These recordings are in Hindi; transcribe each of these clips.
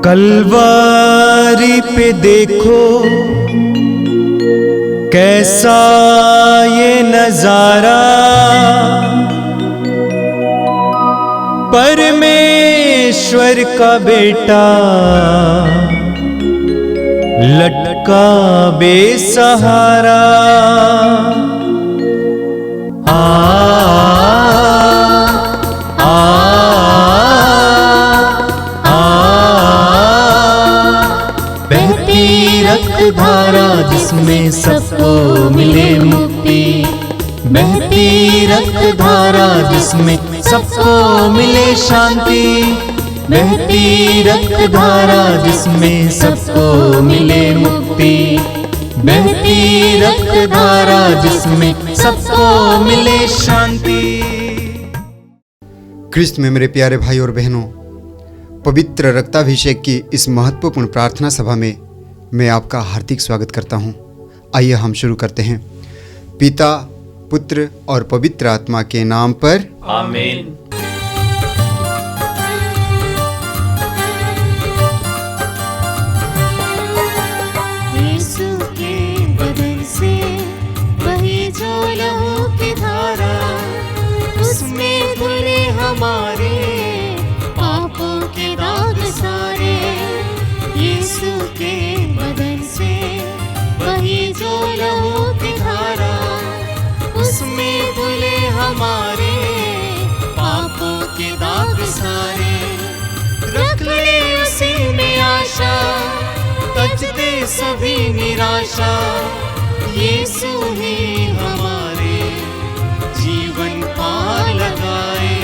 कलवारी पे देखो कैसा ये नजारा, परमेश्वर का बेटा लटका बेसहारा। धारा जिसमें सबको मिले मुक्ति, बहती रक्त धारा जिसमें सबको मिले शांति, बहती रक्त धारा जिसमें सबको मिले मुक्ति, बहती रक्त धारा जिसमें सबको मिले शांति। क्रिस्त में मेरे प्यारे भाई और बहनों, पवित्र रक्ताभिषेक की इस महत्वपूर्ण प्रार्थना सभा में मैं आपका हार्दिक स्वागत करता हूं। आइए हम शुरू करते हैं। पिता, पुत्र और पवित्र आत्मा के नाम पर आमीन। यीशु के बदन से बही जो लहू की धारा, उसमें धुले हमारे पापों के दाग सारे। यीशु के बदन से बही जो लहू की धारा, उसमें धुले हमारे पापों के दाग सारे। रख ले उसी में आशा, तज दे सभी निराशा। यीशु ही हमारे जीवन पार लगाए।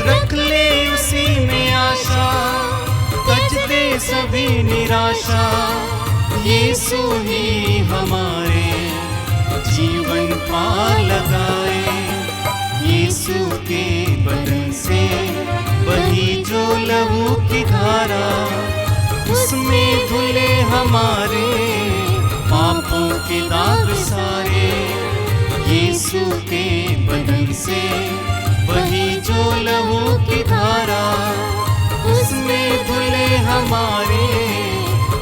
रख ले उसी में आशा, तज दे सभी निराशा। यीशु ही हमारे जीवन पार लगाए। यीशु के बदन से बही जो लहू की धारा, उसमें धुले हमारे पापों के दाग सारे। यीशु के बदन से बही जो लहू की धारा, उसमें धुले हमारे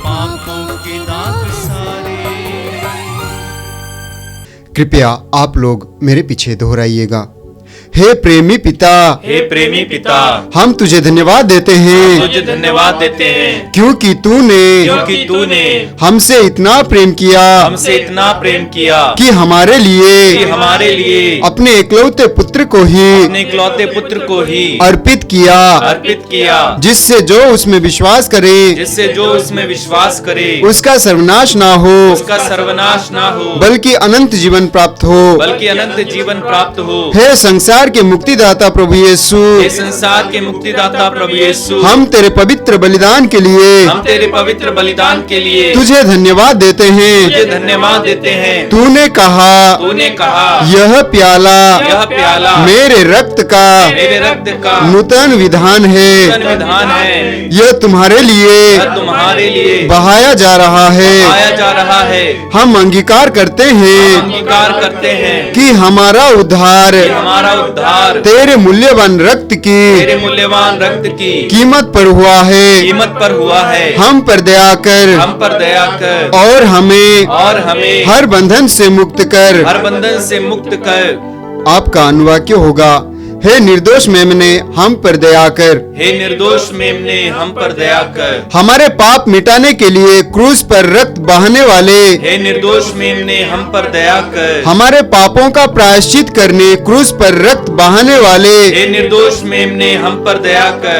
पापों के दाग सारे। कृपया आप लोग मेरे पीछे दोहराइएगा। हे प्रेमी पिता, हे प्रेमी पिता, हम तुझे धन्यवाद देते हैं, तुझे धन्यवाद देते हैं, क्योंकि तूने हमसे इतना प्रेम किया, हमसे इतना प्रेम किया कि हमारे लिए अपने इकलौते पुत्र को ही अर्पित किया, जिससे जो उसमें विश्वास करे उसका सर्वनाश ना हो, बल्कि अनंत जीवन प्राप्त हो। हे संसार के मुक्तिदाता प्रभु यीशु, हम तेरे पवित्र बलिदान के लिए तुझे धन्यवाद देते हैं। तूने कहा यह प्याला मेरे रक्त का नूतन विधान है, यह तुम्हारे लिए बहाया जा रहा है। हम अंगीकार करते हैं कि हमारा उद्धार तेरे मूल्यवान रक्त की कीमत पर हुआ है। हम पर दया कर और हमें हर बंधन से मुक्त कर। आपका अनुवाक्य होगा, हे निर्दोष मेमने हम पर दया कर। हमारे पाप मिटाने के लिए क्रूस पर रक्त बहाने वाले, हमारे पापों का प्रायश्चित करने क्रूस पर रक्त बहाने वाले,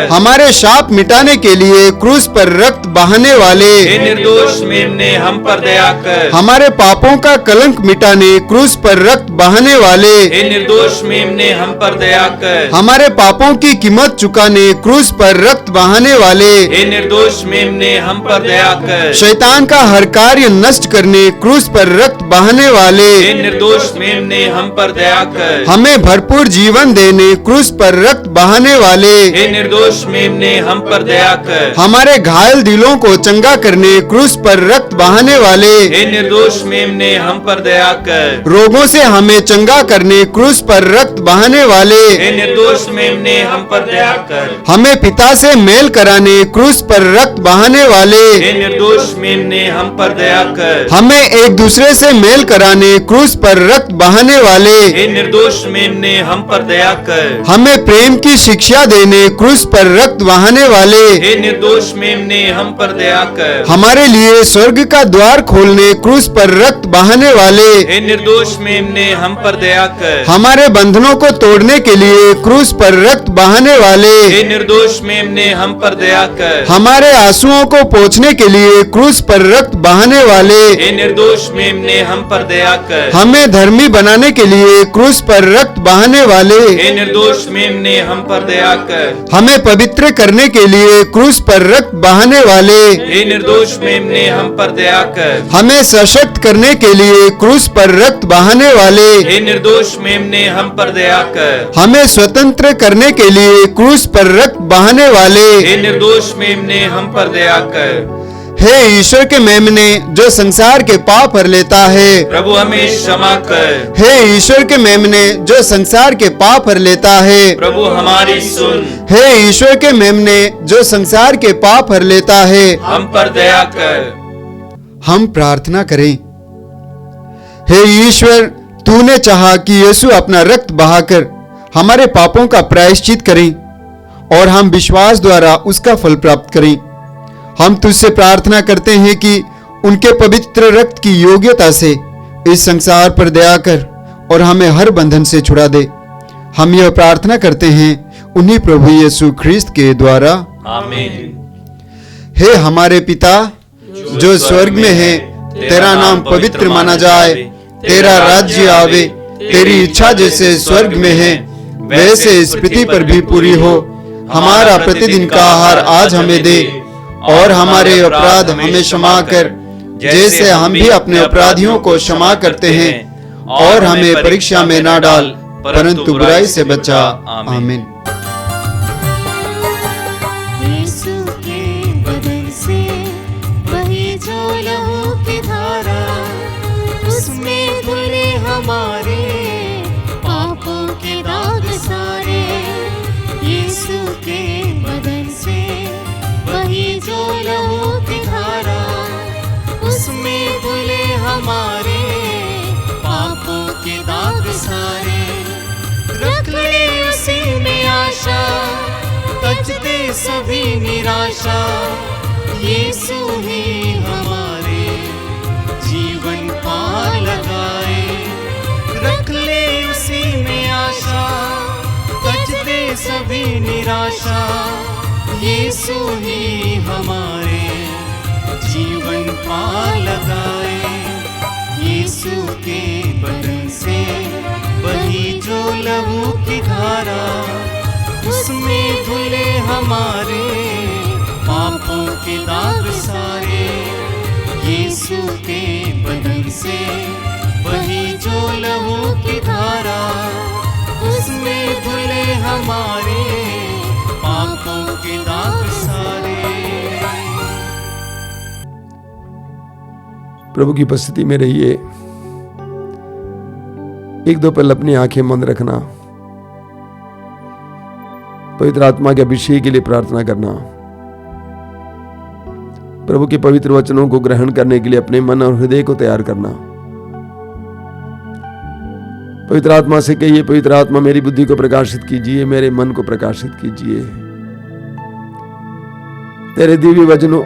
हमारे शाप मिटाने के लिए क्रूस पर रक्त बहाने वाले, हमारे पापों का कलंक मिटाने क्रूस पर रक्त बहाने वाले, हमारे पापों की कीमत चुकाने क्रूस पर रक्त बहाने वाले, शैतान का हर कार्य नष्ट करने क्रूस पर रक्त बहाने वाले, हे निर्दोष मेम ने हम पर दया कर। हमें भरपूर जीवन देने क्रूस पर रक्त बहाने वाले, हे निर्दोष मेम ने हम पर दया कर। हमारे घायल दिलों को चंगा करने क्रूस पर रक्त बहाने वाले, हे निर्दोष मेम ने हम पर दया कर। रोगों से हमें चंगा करने क्रूस पर रक्त बहाने वाले, हे निर्दोष मेम ने हम पर दया कर। हमें पिता से मेल कराने क्रूस पर रक्त बहाने वाले, हे निर्दोष मेम ने हम पर दया कर। हमें एक दूसरे से मेल कराने क्रूस पर रक्त बहाने वाले, हे निर्दोष मेम ने हम पर दया कर। हमें प्रेम की शिक्षा देने क्रूस पर रक्त बहाने वाले, हे निर्दोष मेम ने हम पर दया कर। हमारे लिए स्वर्ग का द्वार खोलने क्रूस पर रक्त बहाने वाले, हे निर्दोष मेम ने हम पर दया कर। हमारे बंधनों को तोड़ने के लिए क्रूस पर रक्त बहाने वाले, हे निर्दोष मेम ने हम पर दया कर। हमारे आंसुओं को पोंछने के लिए क्रूस पर रक्त बहाने वाले, हे निर्दोष मेम ने हम पर दया कर। हमें धर्मी बनाने के लिए क्रूस पर रक्त बहाने वाले, हे निर्दोष मेम ने हम पर दया कर। हमें पवित्र करने के लिए क्रूस पर रक्त बहाने वाले, हे निर्दोष मेम ने हम पर दया कर। हमें सशक्त करने के लिए क्रूस पर रक्त बहाने वाले, हे निर्दोष मेम ने हम पर दया कर। हमें स्वतंत्र करने के लिए क्रूस पर रक्त बहाने वाले, हे निर्दोष मेम ने हम पर दया कर। हे ईश्वर के मेमने जो संसार के पाप हर लेता है, प्रभु हमें क्षमा कर। हे ईश्वर के मेमने जो संसार के पाप हर लेता है, प्रभु हमारी सुन। हे ईश्वर के मेमने जो संसार के पाप हर लेता है, हम पर दया कर। हम प्रार्थना करें। हे ईश्वर, तूने चाहा कि यीशु अपना रक्त बहाकर हमारे पापों का प्रायश्चित करें और हम विश्वास द्वारा उसका फल प्राप्त करें। हम तुझसे प्रार्थना करते हैं कि उनके पवित्र रक्त की योग्यता से इस संसार पर दया कर और हमें हर बंधन से छुड़ा दे। हम यह प्रार्थना करते हैं उन्हीं प्रभु यीशु ख्रिस्त के द्वारा, आमीन। हे हमारे पिता जो स्वर्ग में है, तेरा नाम पवित्र माना जाए, तेरा राज्य आवे, तेरी इच्छा जैसे स्वर्ग में है वैसे इस पृथ्वी पर भी पूरी हो। हमारा प्रतिदिन का आहार आज हमें दे और हमारे अपराध हमें क्षमा कर जैसे हम भी अपने अपराधियों को क्षमा करते हैं, और हमें परीक्षा में ना डाल परंतु बुराई से बचा। आमीन। यीशु के बदन से बही जो लहू की धारा, उसमें धुले हमारे पापों के दाग सारे। यीशु के बदन से बही जो लहू की धारा, उसमें धुले हमारे पापों के दाग सारे। रख ले उसी में आशा, तज दे सभी निराशा। यीशु ही हमारे जीवन पार लगाए। रख ले उसी में आशा, तज दे सभी निराशा। यीशु ही हमारे जीवन पार लगाए। यीशु के बदन से बही जो लहू की धारा, उसमें धुले हमारे पापों के दाग सारे। यीशु के बदन से बही जो लहू की धारा, उसमें धुले हमारे पापों के दाग सारे। प्रभु की उपस्थिति में रहिए। एक दो पल अपनी आंखें बंद रखना, पवित्र आत्मा के अभिषेक के लिए प्रार्थना करना, प्रभु के पवित्र वचनों को ग्रहण करने के लिए अपने मन और हृदय को तैयार करना। पवित्र आत्मा से कहिए, पवित्र आत्मा मेरी बुद्धि को प्रकाशित कीजिए, मेरे मन को प्रकाशित कीजिए। तेरे दिव्य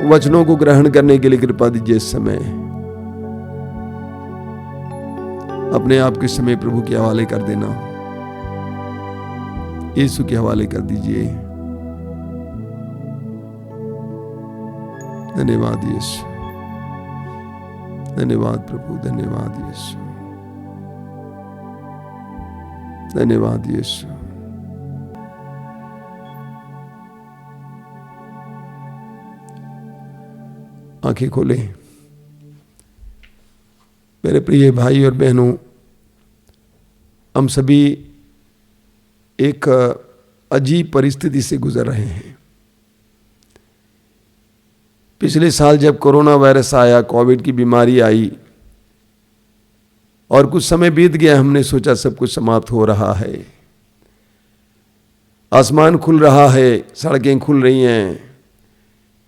वचनों को ग्रहण करने के लिए कृपा दीजिए। इस समय अपने आप के समय प्रभु के हवाले कर देना, यीशु के हवाले कर दीजिए। धन्यवाद यीशु, धन्यवाद प्रभु, धन्यवाद यीशु, धन्यवाद यीशु। आंखें खोलें। मेरे प्रिय भाई और बहनों, हम सभी एक अजीब परिस्थिति से गुजर रहे हैं। पिछले साल जब कोरोना वायरस आया, कोविड की बीमारी आई और कुछ समय बीत गया, हमने सोचा सब कुछ समाप्त हो रहा है, आसमान खुल रहा है, सड़कें खुल रही हैं,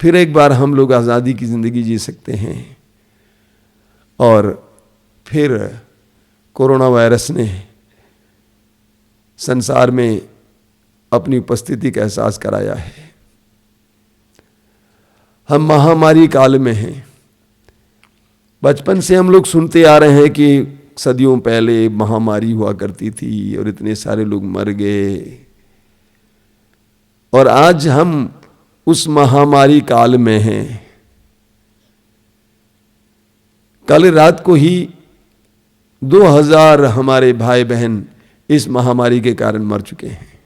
फिर एक बार हम लोग आज़ादी की ज़िंदगी जी सकते हैं। और फिर कोरोना वायरस ने संसार में अपनी उपस्थिति का एहसास कराया है। हम महामारी काल में हैं। बचपन से हम लोग सुनते आ रहे हैं कि सदियों पहले महामारी हुआ करती थी और इतने सारे लोग मर गए, और आज हम उस महामारी काल में हैं। कल रात को ही 2000 हमारे भाई बहन इस महामारी के कारण मर चुके हैं।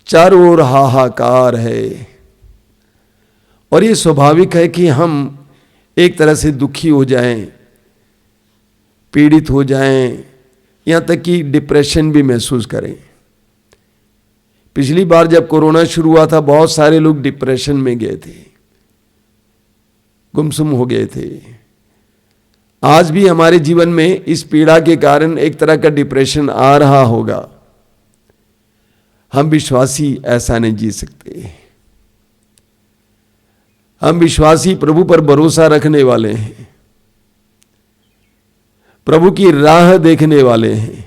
चारों ओर हाहाकार है, और ये स्वाभाविक है कि हम एक तरह से दुखी हो जाएं, पीड़ित हो जाएं, यहाँ तक कि डिप्रेशन भी महसूस करें। पिछली बार जब कोरोना शुरू हुआ था, बहुत सारे लोग डिप्रेशन में गए थे, गुमसुम हो गए थे। आज भी हमारे जीवन में इस पीड़ा के कारण एक तरह का डिप्रेशन आ रहा होगा। हम विश्वासी ऐसा नहीं जी सकते। हम विश्वासी प्रभु पर भरोसा रखने वाले हैं, प्रभु की राह देखने वाले हैं।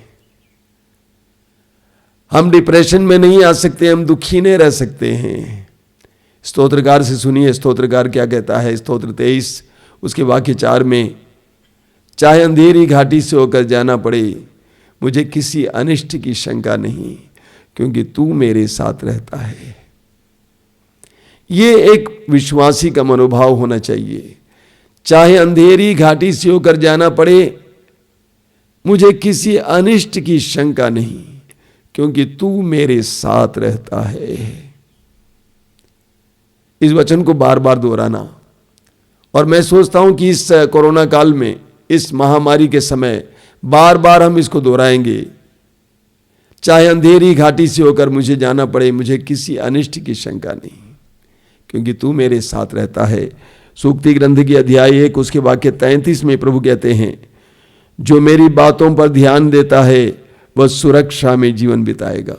हम डिप्रेशन में नहीं आ सकते, हम दुखी नहीं रह सकते हैं। स्तोत्रकार से सुनिए, स्तोत्रकार क्या कहता है। स्तोत्र 23 उसके वाक्य 4 में, चाहे अंधेरी घाटी से होकर जाना पड़े, मुझे किसी अनिष्ट की शंका नहीं, क्योंकि तू मेरे साथ रहता है। ये एक विश्वासी का मनोभाव होना चाहिए। चाहे अंधेरी घाटी से होकर जाना पड़े, मुझे किसी अनिष्ट की शंका नहीं, क्योंकि तू मेरे साथ रहता है। इस वचन को बार बार दोहराना, और मैं सोचता हूं कि इस कोरोना काल में, इस महामारी के समय बार बार हम इसको दोहराएंगे। चाहे अंधेरी घाटी से होकर मुझे जाना पड़े, मुझे किसी अनिष्ट की शंका नहीं, क्योंकि तू मेरे साथ रहता है। सूक्ति ग्रंथ की अध्याय 1 उसके वाक्य 33 में प्रभु कहते हैं, जो मेरी बातों पर ध्यान देता है वह सुरक्षा में जीवन बिताएगा।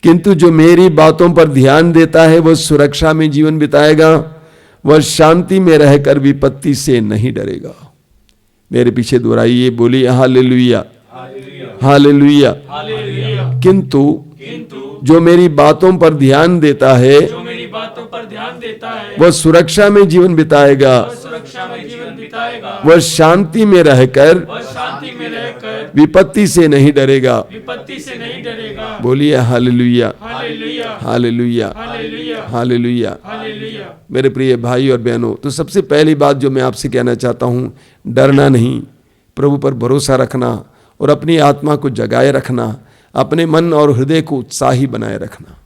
किंतु जो मेरी बातों पर ध्यान देता है वह सुरक्षा में जीवन बिताएगा, वह शांति में रहकर विपत्ति से नहीं डरेगा। मेरे पीछे दोहराइए, बोलिए हालेलुया, हालेलुया। किंतु जो मेरी बातों पर ध्यान देता है, वह सुरक्षा में जीवन बिताएगा, वह शांति में रहकर विपत्ति से नहीं डरेगा। बोलिए हालेलुया, हालेलुया, हालेलुया। मेरे प्रिय भाई और बहनों, तो सबसे पहली बात जो मैं आपसे कहना चाहता हूं, डरना नहीं, प्रभु पर भरोसा रखना और अपनी आत्मा को जगाए रखना, अपने मन और हृदय को उत्साही बनाए रखना।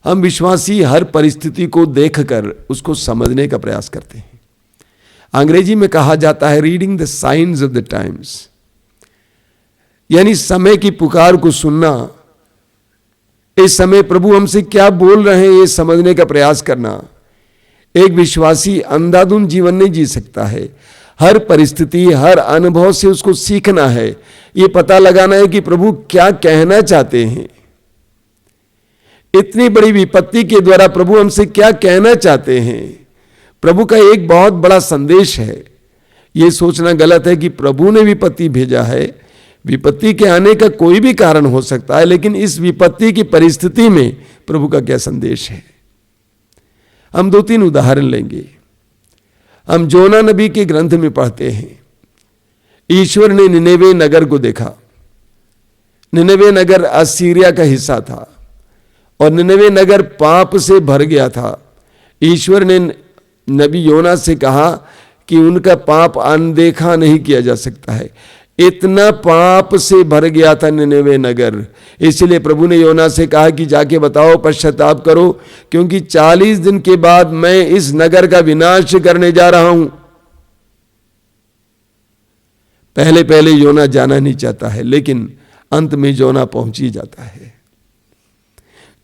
हम विश्वासी हर परिस्थिति को देखकर उसको समझने का प्रयास करते हैं। अंग्रेजी में कहा जाता है reading the science of the times, यानी समय की पुकार को सुनना, इस समय प्रभु हमसे क्या बोल रहे हैं ये समझने का प्रयास करना। एक विश्वासी अंधाधुंध जीवन नहीं जी सकता है। हर परिस्थिति, हर अनुभव से उसको सीखना है, ये पता लगाना है कि प्रभु क्या कहना चाहते हैं। इतनी बड़ी विपत्ति के द्वारा प्रभु हमसे क्या कहना चाहते हैं। प्रभु का एक बहुत बड़ा संदेश है। यह सोचना गलत है कि प्रभु ने विपत्ति भेजा है। विपत्ति के आने का कोई भी कारण हो सकता है, लेकिन इस विपत्ति की परिस्थिति में प्रभु का क्या संदेश है। हम 2-3 उदाहरण लेंगे। हम जोना नबी के ग्रंथ में पढ़ते हैं, ईश्वर ने निनेवे नगर को देखा। निनेवे नगर असीरिया का हिस्सा था और निनेवे नगर पाप से भर गया था। ईश्वर ने नबी योना से कहा कि उनका पाप अनदेखा नहीं किया जा सकता है। इतना पाप से भर गया था निनेवे नगर। इसलिए प्रभु ने योना से कहा कि जाके बताओ, पश्चाताप करो, क्योंकि 40 दिन के बाद मैं इस नगर का विनाश करने जा रहा हूं। पहले पहले योना जाना नहीं चाहता है, लेकिन अंत में योना पहुंच ही जाता है।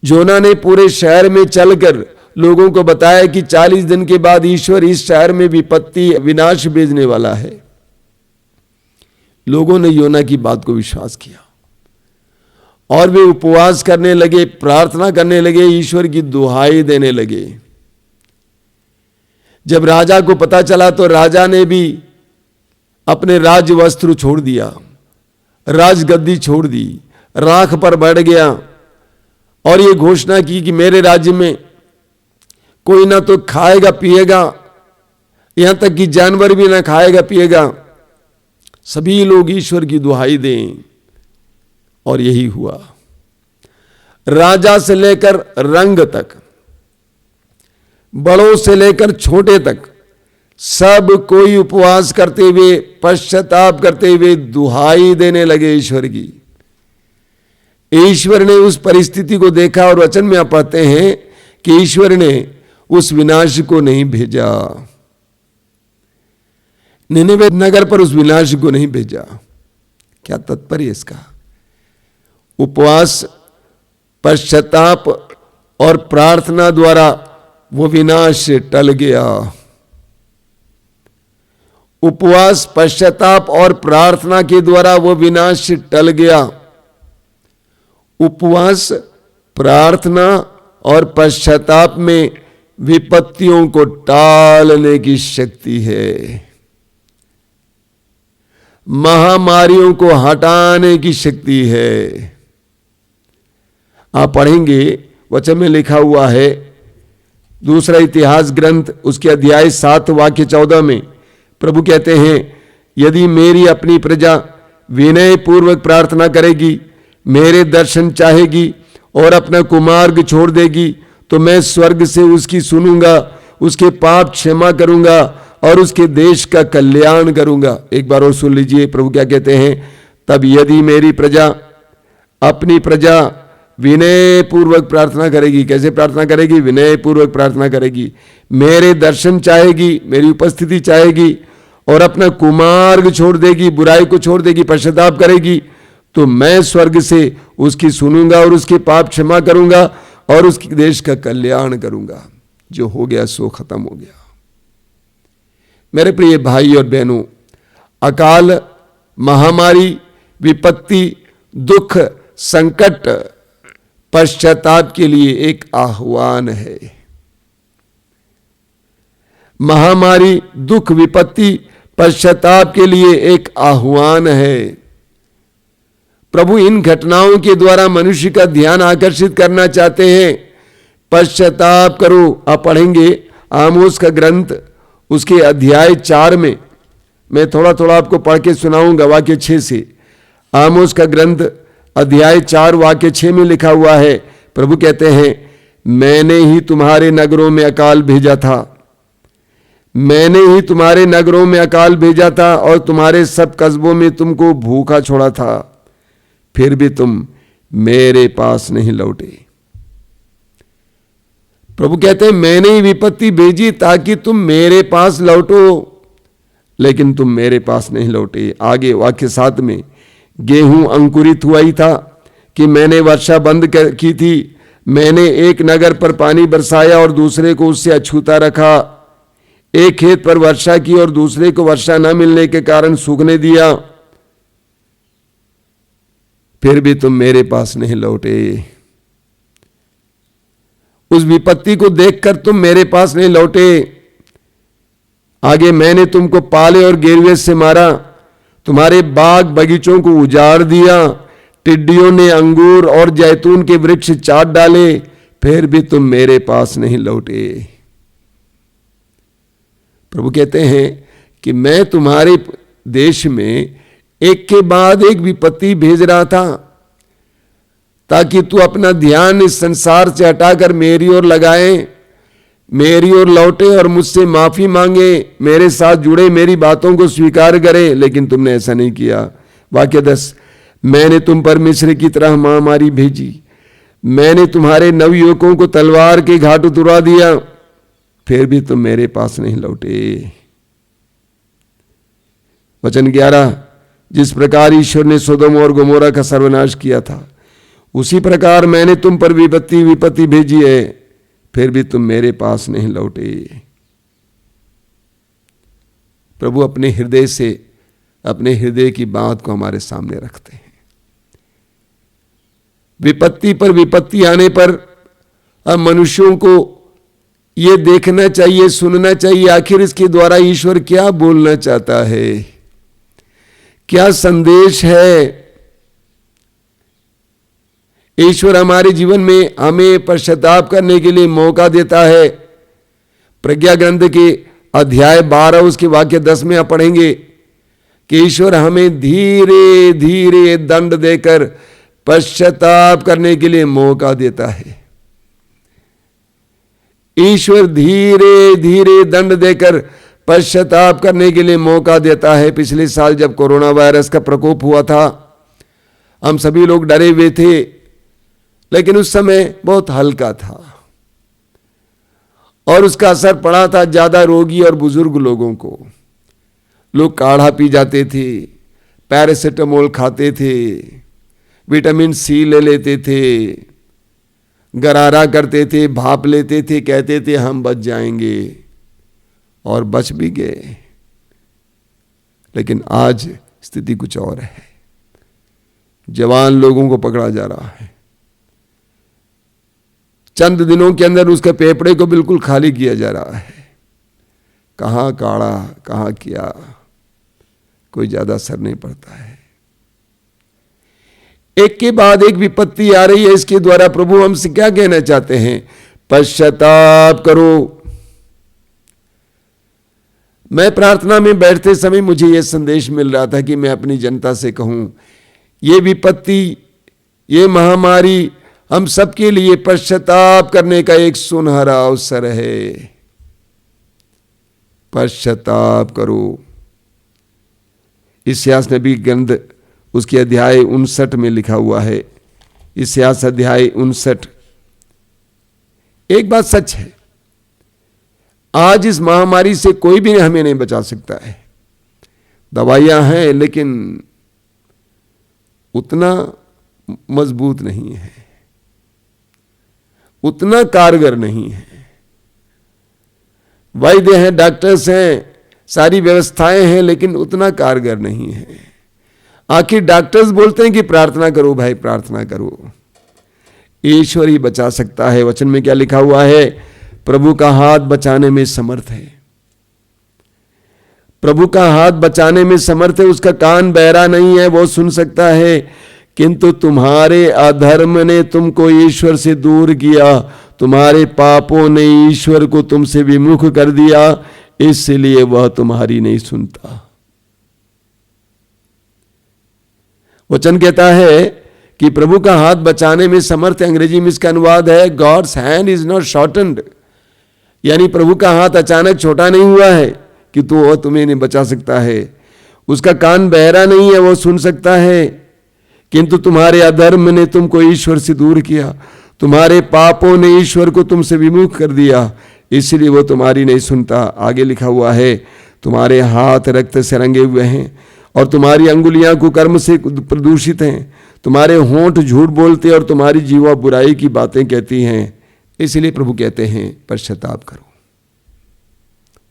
योना ने पूरे शहर में चलकर लोगों को बताया कि 40 दिन के बाद ईश्वर इस शहर में विपत्ति, विनाश भेजने वाला है। लोगों ने योना की बात को विश्वास किया और वे उपवास करने लगे, प्रार्थना करने लगे, ईश्वर की दुहाई देने लगे। जब राजा को पता चला तो राजा ने भी अपने राज वस्त्र छोड़ दिया, राजगद्दी छोड़ दी, राख पर बैठ गया और ये घोषणा की कि मेरे राज्य में कोई ना तो खाएगा पिएगा, यहां तक कि जानवर भी ना खाएगा पिएगा, सभी लोग ईश्वर की दुहाई दें। और यही हुआ। राजा से लेकर रंग तक, बड़ों से लेकर छोटे तक, सब कोई उपवास करते हुए, पश्चाताप करते हुए दुहाई देने लगे ईश्वर की। ईश्वर ने उस परिस्थिति को देखा और वचन में आप पढ़ते हैं कि ईश्वर ने उस विनाश को नहीं भेजा, निनेवे नगर पर उस विनाश को नहीं भेजा। क्या तात्पर्य इसका? उपवास, पश्चाताप और प्रार्थना द्वारा वो विनाश टल गया। उपवास, पश्चाताप और प्रार्थना के द्वारा वो विनाश टल गया। उपवास, प्रार्थना और पश्चाताप में विपत्तियों को टालने की शक्ति है, महामारियों को हटाने की शक्ति है। आप पढ़ेंगे, वचन में लिखा हुआ है, दूसरा इतिहास ग्रंथ उसके अध्याय 7 वाक्य 14 में प्रभु कहते हैं, यदि मेरी अपनी प्रजा विनय पूर्वक प्रार्थना करेगी, मेरे दर्शन चाहेगी और अपना कुमार्ग छोड़ देगी, तो मैं स्वर्ग से उसकी सुनूंगा, उसके पाप क्षमा करूंगा और उसके देश का कल्याण करूंगा। एक बार और सुन लीजिए प्रभु क्या कहते हैं, तब यदि मेरी प्रजा, अपनी प्रजा विनय पूर्वक प्रार्थना करेगी। कैसे प्रार्थना करेगी? विनय पूर्वक प्रार्थना करेगी, मेरे दर्शन चाहेगी, मेरी उपस्थिति चाहेगी और अपना कुमार्ग छोड़ देगी, बुराई को छोड़ देगी, पश्चाताप करेगी, तो मैं स्वर्ग से उसकी सुनूंगा और उसके पाप क्षमा करूंगा और उसके देश का कल्याण करूंगा। जो हो गया सो खत्म हो गया। मेरे प्रिय भाई और बहनों, अकाल, महामारी, विपत्ति, दुख, संकट पश्चाताप के लिए एक आह्वान है। महामारी, दुख, विपत्ति पश्चाताप के लिए एक आह्वान है। प्रभु इन घटनाओं के द्वारा मनुष्य का ध्यान आकर्षित करना चाहते हैं। पश्चाताप करो। आप पढ़ेंगे आमोस का ग्रंथ उसके अध्याय 4 में, मैं थोड़ा थोड़ा आपको पढ़ के सुनाऊंगा वाक्य 6 से। आमोस का ग्रंथ अध्याय 4 वाक्य 6 में लिखा हुआ है, प्रभु कहते हैं, मैंने ही तुम्हारे नगरों में अकाल भेजा था, मैंने ही तुम्हारे नगरों में अकाल भेजा था और तुम्हारे सब कस्बों में तुमको भूखा छोड़ा था, फिर भी तुम मेरे पास नहीं लौटे। प्रभु कहते हैं, मैंने ही विपत्ति भेजी ताकि तुम मेरे पास लौटो, लेकिन तुम मेरे पास नहीं लौटे। आगे वाक्य 7 में, गेहूं अंकुरित हुआ ही था कि मैंने वर्षा बंद की थी, मैंने एक नगर पर पानी बरसाया और दूसरे को उससे अछूता रखा, एक खेत पर वर्षा की और दूसरे को वर्षा न मिलने के कारण सूखने दिया, फिर भी तुम मेरे पास नहीं लौटे। उस विपत्ति को देखकर तुम मेरे पास नहीं लौटे। आगे, मैंने तुमको पाले और गेरुए से मारा, तुम्हारे बाग बगीचों को उजाड़ दिया, टिड्डियों ने अंगूर और जैतून के वृक्ष चाट डाले, फिर भी तुम मेरे पास नहीं लौटे। प्रभु कहते हैं कि मैं तुम्हारे देश में एक के बाद एक विपत्ति भेज रहा था ताकि तू अपना ध्यान इस संसार से हटाकर मेरी ओर लगाए, मेरी ओर लौटे और मुझसे माफी मांगे, मेरे साथ जुड़े, मेरी बातों को स्वीकार करे। लेकिन तुमने ऐसा नहीं किया। वाक्य 10, मैंने तुम पर मिस्र की तरह महामारी भेजी, मैंने तुम्हारे नवयुवकों को तलवार के घाट उतरवा दिया, फिर भी तुम मेरे पास नहीं लौटे। वचन 11, जिस प्रकार ईश्वर ने सोदोम और गोमोरा का सर्वनाश किया था, उसी प्रकार मैंने तुम पर विपत्ति भेजी है, फिर भी तुम मेरे पास नहीं लौटे। प्रभु अपने हृदय से, अपने हृदय की बात को हमारे सामने रखते हैं। विपत्ति पर विपत्ति आने पर अब मनुष्यों को यह देखना चाहिए, सुनना चाहिए, आखिर इसके द्वारा ईश्वर क्या बोलना चाहता है, क्या संदेश है। ईश्वर हमारे जीवन में हमें पश्चाताप करने के लिए मौका देता है। प्रज्ञा ग्रंथ के अध्याय 12 उसके वाक्य 10 में आप पढ़ेंगे कि ईश्वर हमें धीरे धीरे दंड देकर पश्चाताप करने के लिए मौका देता है। ईश्वर धीरे धीरे दंड देकर पश्चाताप करने के लिए मौका देता है। पिछले साल जब कोरोना वायरस का प्रकोप हुआ था, हम सभी लोग डरे हुए थे, लेकिन उस समय बहुत हल्का था और उसका असर पड़ा था ज्यादा रोगी और बुजुर्ग लोगों को। लोग काढ़ा पी जाते थे, पैरासिटामोल खाते थे, विटामिन सी ले लेते थे, गरारा करते थे, भाप लेते थे, कहते थे हम बच जाएंगे, और बच भी गए। लेकिन आज स्थिति कुछ और है। जवान लोगों को पकड़ा जा रहा है। चंद दिनों के अंदर उसके फेफड़े को बिल्कुल खाली किया जा रहा है। कहां काढ़ा, कहां किया, कोई ज्यादा असर नहीं पड़ता है। एक के बाद एक विपत्ति आ रही है। इसके द्वारा प्रभु हमसे क्या कहना चाहते हैं? पश्चाताप करो। मैं प्रार्थना में बैठते समय मुझे यह संदेश मिल रहा था कि मैं अपनी जनता से कहूं, ये विपत्ति, ये महामारी हम सबके लिए पश्चाताप करने का एक सुनहरा अवसर है। पश्चाताप करो। इस्यास नबी ग्रंथ उसके अध्याय 59 में लिखा हुआ है। इस्यास अध्याय 59। एक बात सच है, आज इस महामारी से कोई भी हमें नहीं बचा सकता है। दवाइयां हैं लेकिन उतना मजबूत नहीं है, उतना कारगर नहीं है। वैद्य हैं, डॉक्टर्स हैं, सारी व्यवस्थाएं हैं, लेकिन उतना कारगर नहीं है। आखिर डॉक्टर्स बोलते हैं कि प्रार्थना करो भाई, प्रार्थना करो। ईश्वर ही बचा सकता है। वचन में क्या लिखा हुआ है? प्रभु का हाथ बचाने में समर्थ है। प्रभु का हाथ बचाने में समर्थ है। उसका कान बहरा नहीं है, वो सुन सकता है। किंतु तुम्हारे अधर्म ने तुमको ईश्वर से दूर किया, तुम्हारे पापों ने ईश्वर को तुमसे विमुख कर दिया, इसलिए वह तुम्हारी नहीं सुनता। वचन कहता है कि प्रभु का हाथ बचाने में समर्थ है। अंग्रेजी में इसका अनुवाद है God's hand is not shortened, यानी प्रभु का हाथ अचानक छोटा नहीं हुआ है कि तो वह तुम्हें नहीं बचा सकता है। उसका कान बहरा नहीं है, वो सुन सकता है। किंतु तुम्हारे अधर्म ने तुमको ईश्वर से दूर किया, तुम्हारे पापों ने ईश्वर को तुमसे विमुख कर दिया, इसलिए वो तुम्हारी नहीं सुनता। आगे लिखा हुआ है, तुम्हारे हाथ रक्त से रंगे हुए हैं और तुम्हारी अंगुलियां कुकर्म से प्रदूषित हैं। तुम्हारे होंठ झूठ बोलते और तुम्हारी जीवा बुराई की बातें कहती हैं। इसलिए प्रभु कहते हैं पश्चाताप करो।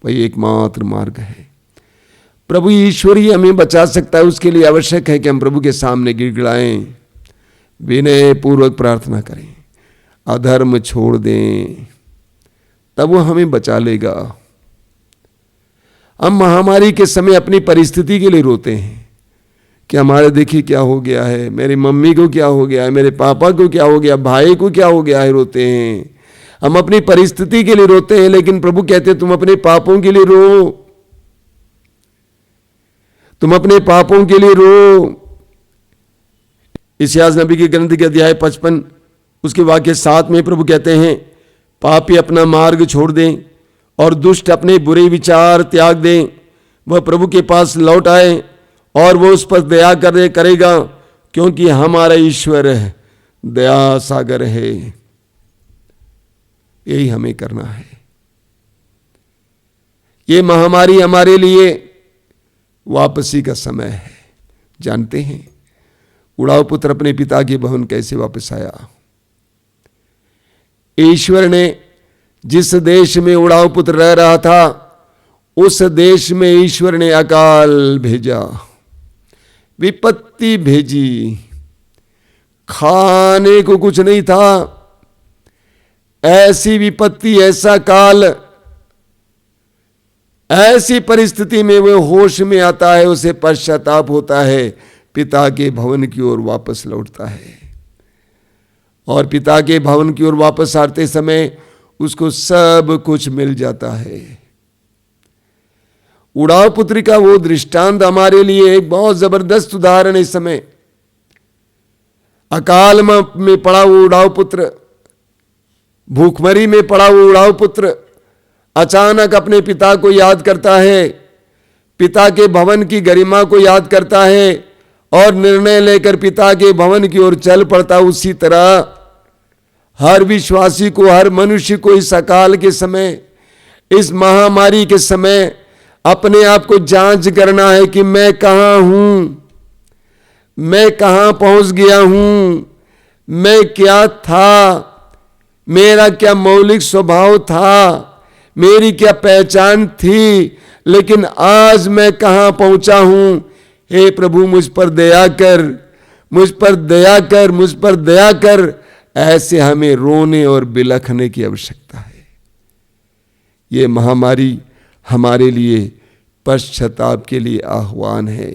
वही एकमात्र मार्ग है। प्रभु ईश्वर ही हमें बचा सकता है। उसके लिए आवश्यक है कि हम प्रभु के सामने गिड़गिड़ाएं, विनय पूर्वक प्रार्थना करें, अधर्म छोड़ दें, तब वो हमें बचा लेगा। हम महामारी के समय अपनी परिस्थिति के लिए रोते हैं कि हमारे देखिए क्या हो गया है, मेरी मम्मी को क्या हो गया है, मेरे पापा को क्या हो गया, भाई को क्या हो गया है, रोते हैं। हम अपनी परिस्थिति के लिए रोते हैं, लेकिन प्रभु कहते हैं तुम अपने पापों के लिए रो, तुम अपने पापों के लिए रो। इस्यास नबी के ग्रंथ के अध्याय 55 उसके वाक्य 7 में प्रभु कहते हैं, पापी अपना मार्ग छोड़ दें और दुष्ट अपने बुरे विचार त्याग दें, वह प्रभु के पास लौट आए और वो उस पर दया करेगा, क्योंकि हमारा ईश्वर दया सागर है। यही हमें करना है। ये महामारी हमारे लिए वापसी का समय है। जानते हैं उड़ाऊ पुत्र अपने पिता के भवन कैसे वापस आया? ईश्वर ने जिस देश में उड़ाऊ पुत्र रह रहा था, उस देश में ईश्वर ने अकाल भेजा, विपत्ति भेजी। खाने को कुछ नहीं था। ऐसी विपत्ति, ऐसा काल, ऐसी परिस्थिति में वह होश में आता है, उसे पश्चाताप होता है, पिता के भवन की ओर वापस लौटता है। और पिता के भवन की ओर वापस आते समय उसको सब कुछ मिल जाता है। उड़ाऊ पुत्री का वो दृष्टांत हमारे लिए एक बहुत जबरदस्त उदाहरण है। इस समय अकाल में पड़ा वो उड़ाऊ पुत्र, भूखमरी में पड़ा वो उड़ाऊ पुत्र अचानक अपने पिता को याद करता है, पिता के भवन की गरिमा को याद करता है और निर्णय लेकर पिता के भवन की ओर चल पड़ता। उसी तरह हर विश्वासी को, हर मनुष्य को इस अकाल के समय, इस महामारी के समय अपने आप को जांच करना है कि मैं कहां हूं, मैं कहां पहुंच गया हूं, मैं क्या था, मेरा क्या मौलिक स्वभाव था, मेरी क्या पहचान थी, लेकिन आज मैं कहां पहुंचा हूं। हे प्रभु, मुझ पर दया कर, मुझ पर दया कर, मुझ पर दया कर। ऐसे हमें रोने और बिलखने की आवश्यकता है। ये महामारी हमारे लिए पश्चाताप के लिए आह्वान है।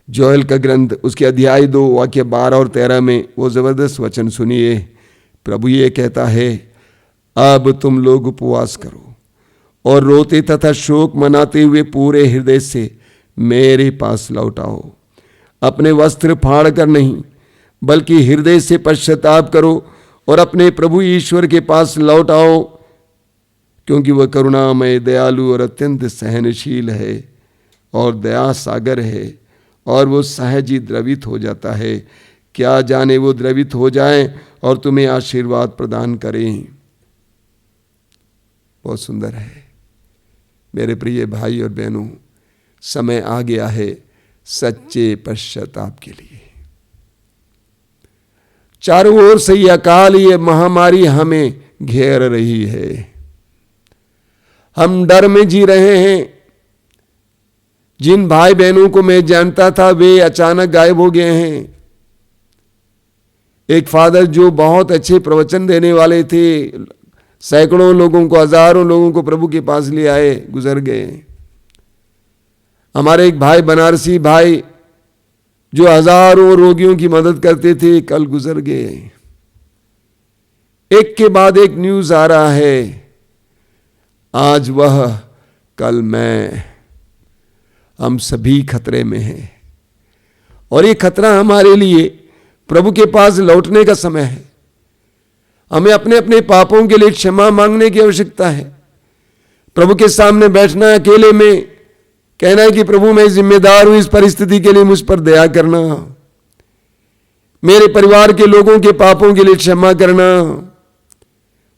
जोएल का ग्रंथ उसके अध्याय 2 वाक्य 12 और 13 में वो जबरदस्त वचन सुनिए। प्रभु ये कहता है, अब तुम लोग उपवास करो और रोते तथा शोक मनाते हुए पूरे हृदय से मेरे पास लौट आओ। अपने वस्त्र फाड़ कर नहीं, बल्कि हृदय से पश्चाताप करो और अपने प्रभु ईश्वर के पास लौट आओ, क्योंकि वह करुणामय, दयालु और अत्यंत सहनशील है और दया सागर है, और वो सहज ही द्रवित हो जाता है। क्या जाने वो द्रवित हो जाए और तुम्हें आशीर्वाद प्रदान करें। बहुत सुंदर है मेरे प्रिय भाई और बहनों, समय आ गया है सच्चे पश्चाताप के लिए। चारों ओर से यह अकाल, ये महामारी हमें घेर रही है। हम डर में जी रहे हैं। जिन भाई बहनों को मैं जानता था वे अचानक गायब हो गए हैं। एक फादर जो बहुत अच्छे प्रवचन देने वाले थे, सैकड़ों लोगों को, हजारों लोगों को प्रभु के पास ले आए, गुजर गए। हमारे एक भाई, बनारसी भाई, जो हजारों रोगियों की मदद करते थे, कल गुजर गए। एक के बाद एक न्यूज आ रहा है, आज वह, कल मैं। हम सभी खतरे में हैं और ये खतरा हमारे लिए प्रभु के पास लौटने का समय है। हमें अपने अपने पापों के लिए क्षमा मांगने की आवश्यकता है। प्रभु के सामने बैठना, अकेले में कहना है कि प्रभु मैं जिम्मेदार हूं इस परिस्थिति के लिए, मुझ पर दया करना। मेरे परिवार के लोगों के पापों के लिए क्षमा करना।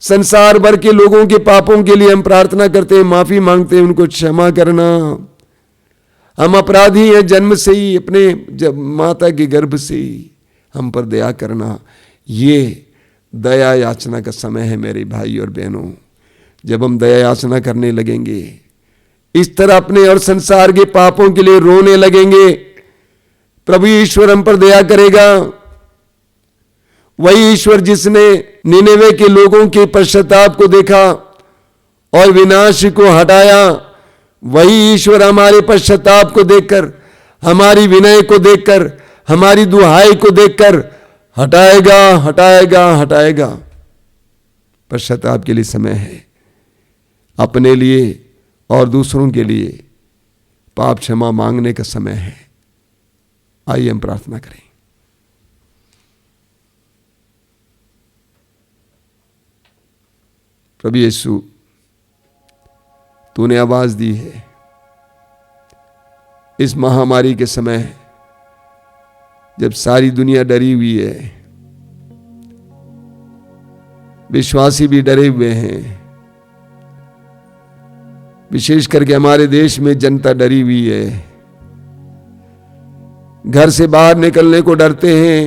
संसार भर के लोगों के पापों के लिए हम प्रार्थना करते हैं, माफी मांगते हैं, उनको क्षमा करना। हम अपराधी हैं जन्म से ही, अपने माता के गर्भ से ही, हम पर दया करना। ये दया याचना का समय है मेरे भाई और बहनों। जब हम दया याचना करने लगेंगे, इस तरह अपने और संसार के पापों के लिए रोने लगेंगे, प्रभु ईश्वर हम पर दया करेगा। वही ईश्वर जिसने निनेवे के लोगों के पश्चाताप को देखा और विनाश को हटाया, वही ईश्वर हमारे पश्चाताप को देखकर, हमारी विनय को देखकर, हमारी दुहाई को देखकर हटाएगा, हटाएगा, हटाएगा। पश्चाताप के लिए समय है। अपने लिए और दूसरों के लिए पाप क्षमा मांगने का समय है। आइए हम प्रार्थना करें। प्रभु यीशु, तूने आवाज दी है, इस महामारी के समय जब सारी दुनिया डरी हुई है, विश्वासी भी डरे हुए हैं, विशेष करके हमारे देश में जनता डरी हुई है, घर से बाहर निकलने को डरते हैं।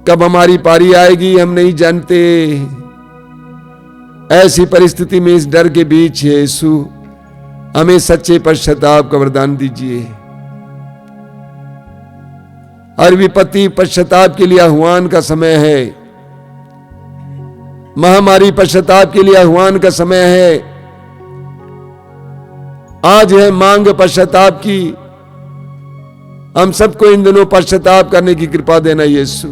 कब हमारी पारी आएगी हम नहीं जानते। ऐसी परिस्थिति में, इस डर के बीच यीशु हमें सच्चे पश्चाताप का वरदान दीजिए। हर विपत्ति पश्चाताप के लिए आह्वान का समय है। महामारी पश्चाताप के लिए आह्वान का समय है। आज है मांग पश्चाताप की। हम सबको इन दिनों पश्चाताप करने की कृपा देना यीशु,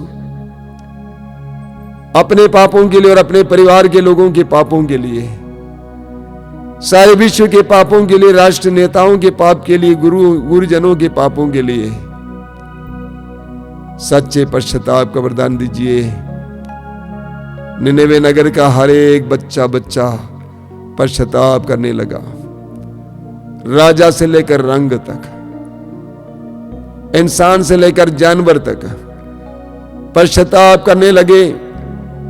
अपने पापों के लिए और अपने परिवार के लोगों के पापों के लिए, सारे विश्व के पापों के लिए, राष्ट्र नेताओं के पाप के लिए, गुरुजनों के पापों के लिए सच्चे पश्चाताप का वरदान दीजिए। निनेवे नगर का हर एक बच्चा पश्चाताप करने लगा, राजा से लेकर रंग तक, इंसान से लेकर जानवर तक पश्चाताप करने लगे,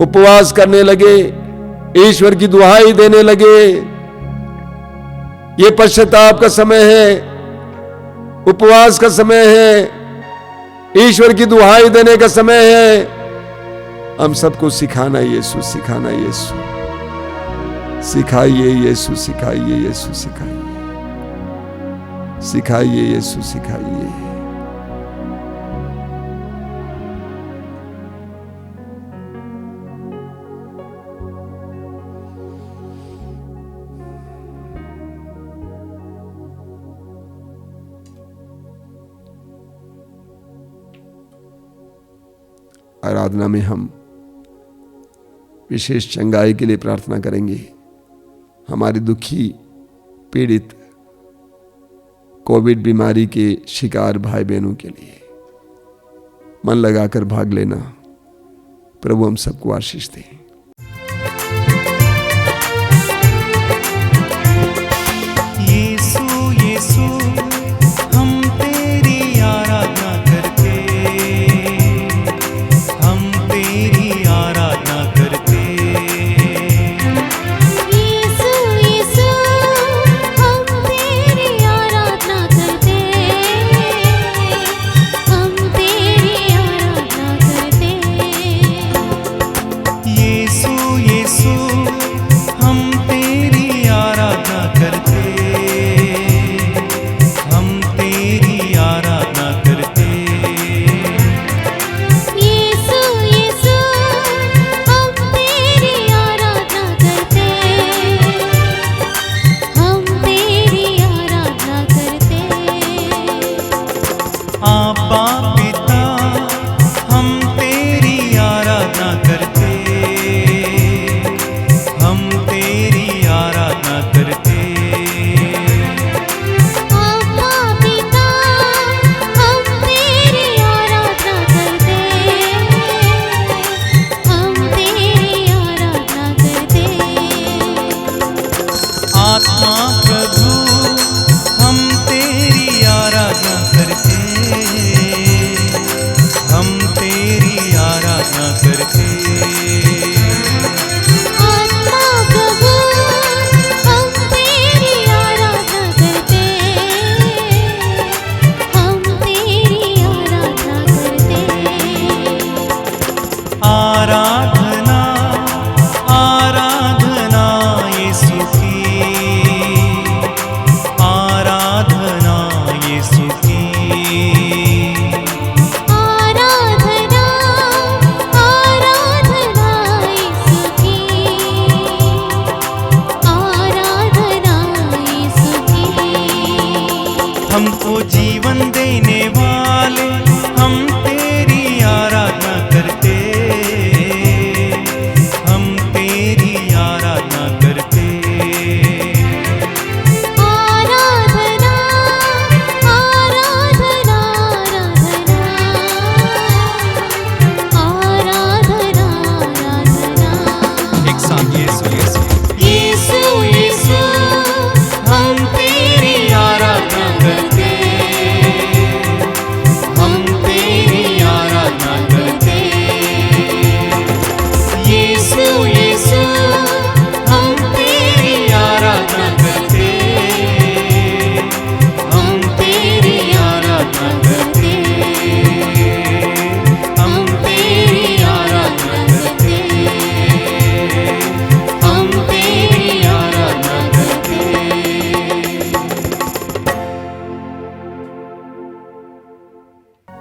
उपवास करने लगे, ईश्वर की दुहाई देने लगे। ये पश्चाताप का समय है, उपवास का समय है, ईश्वर की दुहाई देने का समय है। हम सबको सिखाना यीशु, सिखाना यीशु, सिखाइए यीशु, सिखाइए यीशु, सिखाइए, सिखाइए यीशु, सिखाइए। आराधना में हम विशेष चंगाई के लिए प्रार्थना करेंगे। हमारे दुखी, पीड़ित, कोविड बीमारी के शिकार भाई बहनों के लिए मन लगाकर भाग लेना। प्रभु हम सबको आशीष दे। यीशु यीशु हम तेरी आराधना करते, हम तेरी आराधना करते। यीशु यीशु हम तेरी आराधना करते, हम तेरी आराधना करते।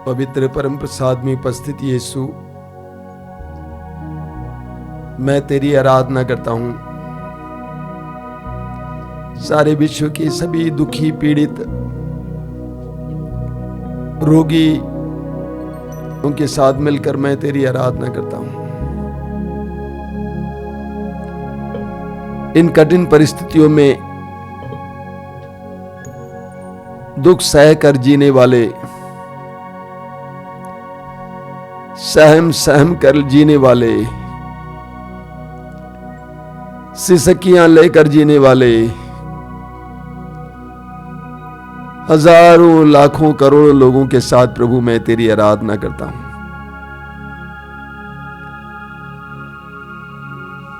पवित्र परम प्रसाद में उपस्थित यीशु, मैं तेरी आराधना करता हूं। सारे विश्व के सभी दुखी, पीड़ित, रोगी उनके साथ मिलकर मैं तेरी आराधना करता हूं। इन कठिन परिस्थितियों में दुख सह कर जीने वाले, सहम कर जीने वाले, सिसकियां लेकर जीने वाले, हजारों, लाखों, करोड़ों लोगों के साथ प्रभु मैं तेरी आराधना करता हूं।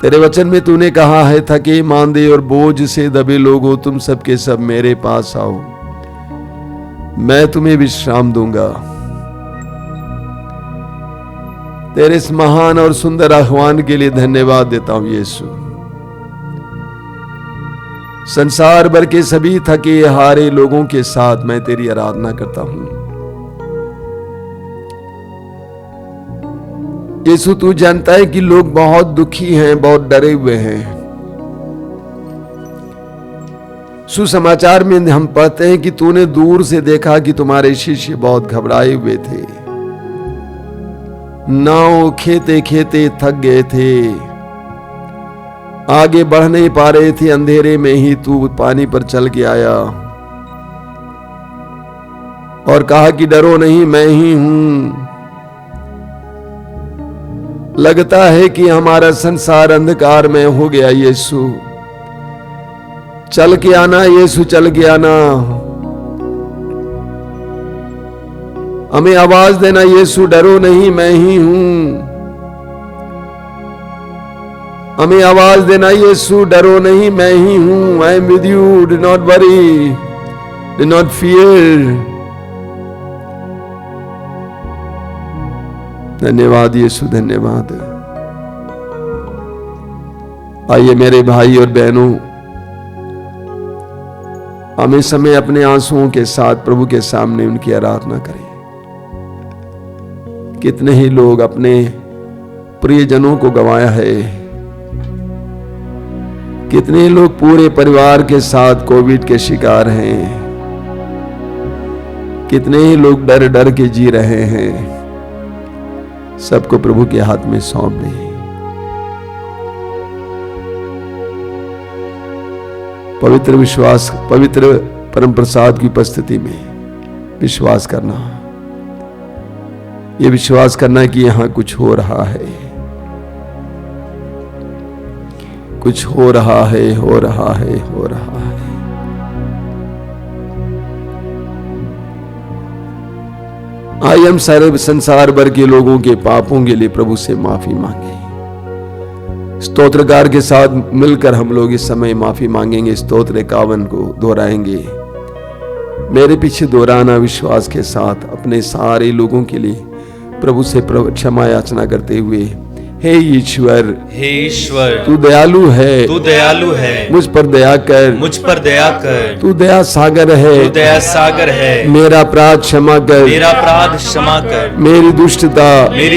तेरे वचन में तूने कहा है, थके मांदे और बोझ से दबे लोगों, तुम सबके सब मेरे पास आओ, मैं तुम्हें विश्राम दूंगा। तेरे इस महान और सुंदर आह्वान के लिए धन्यवाद देता हूं यीशु। संसार भर के सभी थके हारे लोगों के साथ मैं तेरी आराधना करता हूं। यीशु, तू जानता है कि लोग बहुत दुखी हैं, बहुत डरे हुए हैं। सुसमाचार में हम पढ़ते हैं कि तूने दूर से देखा कि तुम्हारे शिष्य बहुत घबराए हुए थे, नाव खेते खेते थक गए थे, आगे बढ़ नहीं पा रहे थे। अंधेरे में ही तू पानी पर चल के आया और कहा कि डरो नहीं, मैं ही हूं। लगता है कि हमारा संसार अंधकार में हो गया। यीशु, चल के आना, यीशु चल के आना, हमें आवाज देना, यीशु डरो नहीं, मैं ही हूं। हमें आवाज देना, यीशु डरो नहीं, मैं ही हूं। I am with you, do not worry, do not fear. धन्यवाद यीशु, धन्यवाद। आइए मेरे भाई और बहनों, हम इस समय अपने आंसुओं के साथ प्रभु के सामने उनकी आराधना करें। कितने ही लोग अपने प्रियजनों को गंवाया है, कितने ही लोग पूरे परिवार के साथ कोविड के शिकार हैं, कितने ही लोग डर डर के जी रहे हैं। सबको प्रभु के हाथ में सौंप दें। पवित्र विश्वास, पवित्र परम प्रसाद की उपस्थिति में विश्वास करना, यह विश्वास करना कि यहां कुछ हो रहा है, कुछ हो रहा है, हो रहा है, हो रहा है। आइए हम सारे संसार भर के लोगों के पापों के लिए प्रभु से माफी मांगे। स्तोत्रगार के साथ मिलकर हम लोग इस समय माफी मांगेंगे। स्तोत्र 51 को दोहराएंगे। मेरे पीछे दोहराना विश्वास के साथ अपने सारे लोगों के लिए प्रभु से क्षमा याचना करते हुए, हे ईश्वर, हे ईश्वर, तू दयालु है, तू दयालु है, मुझ पर दया कर, मुझ पर दया कर, तू दया सागर है, तू दया सागर है। मेरा अपराध क्षमा कर, मेरा अपराध क्षमा कर, मेरी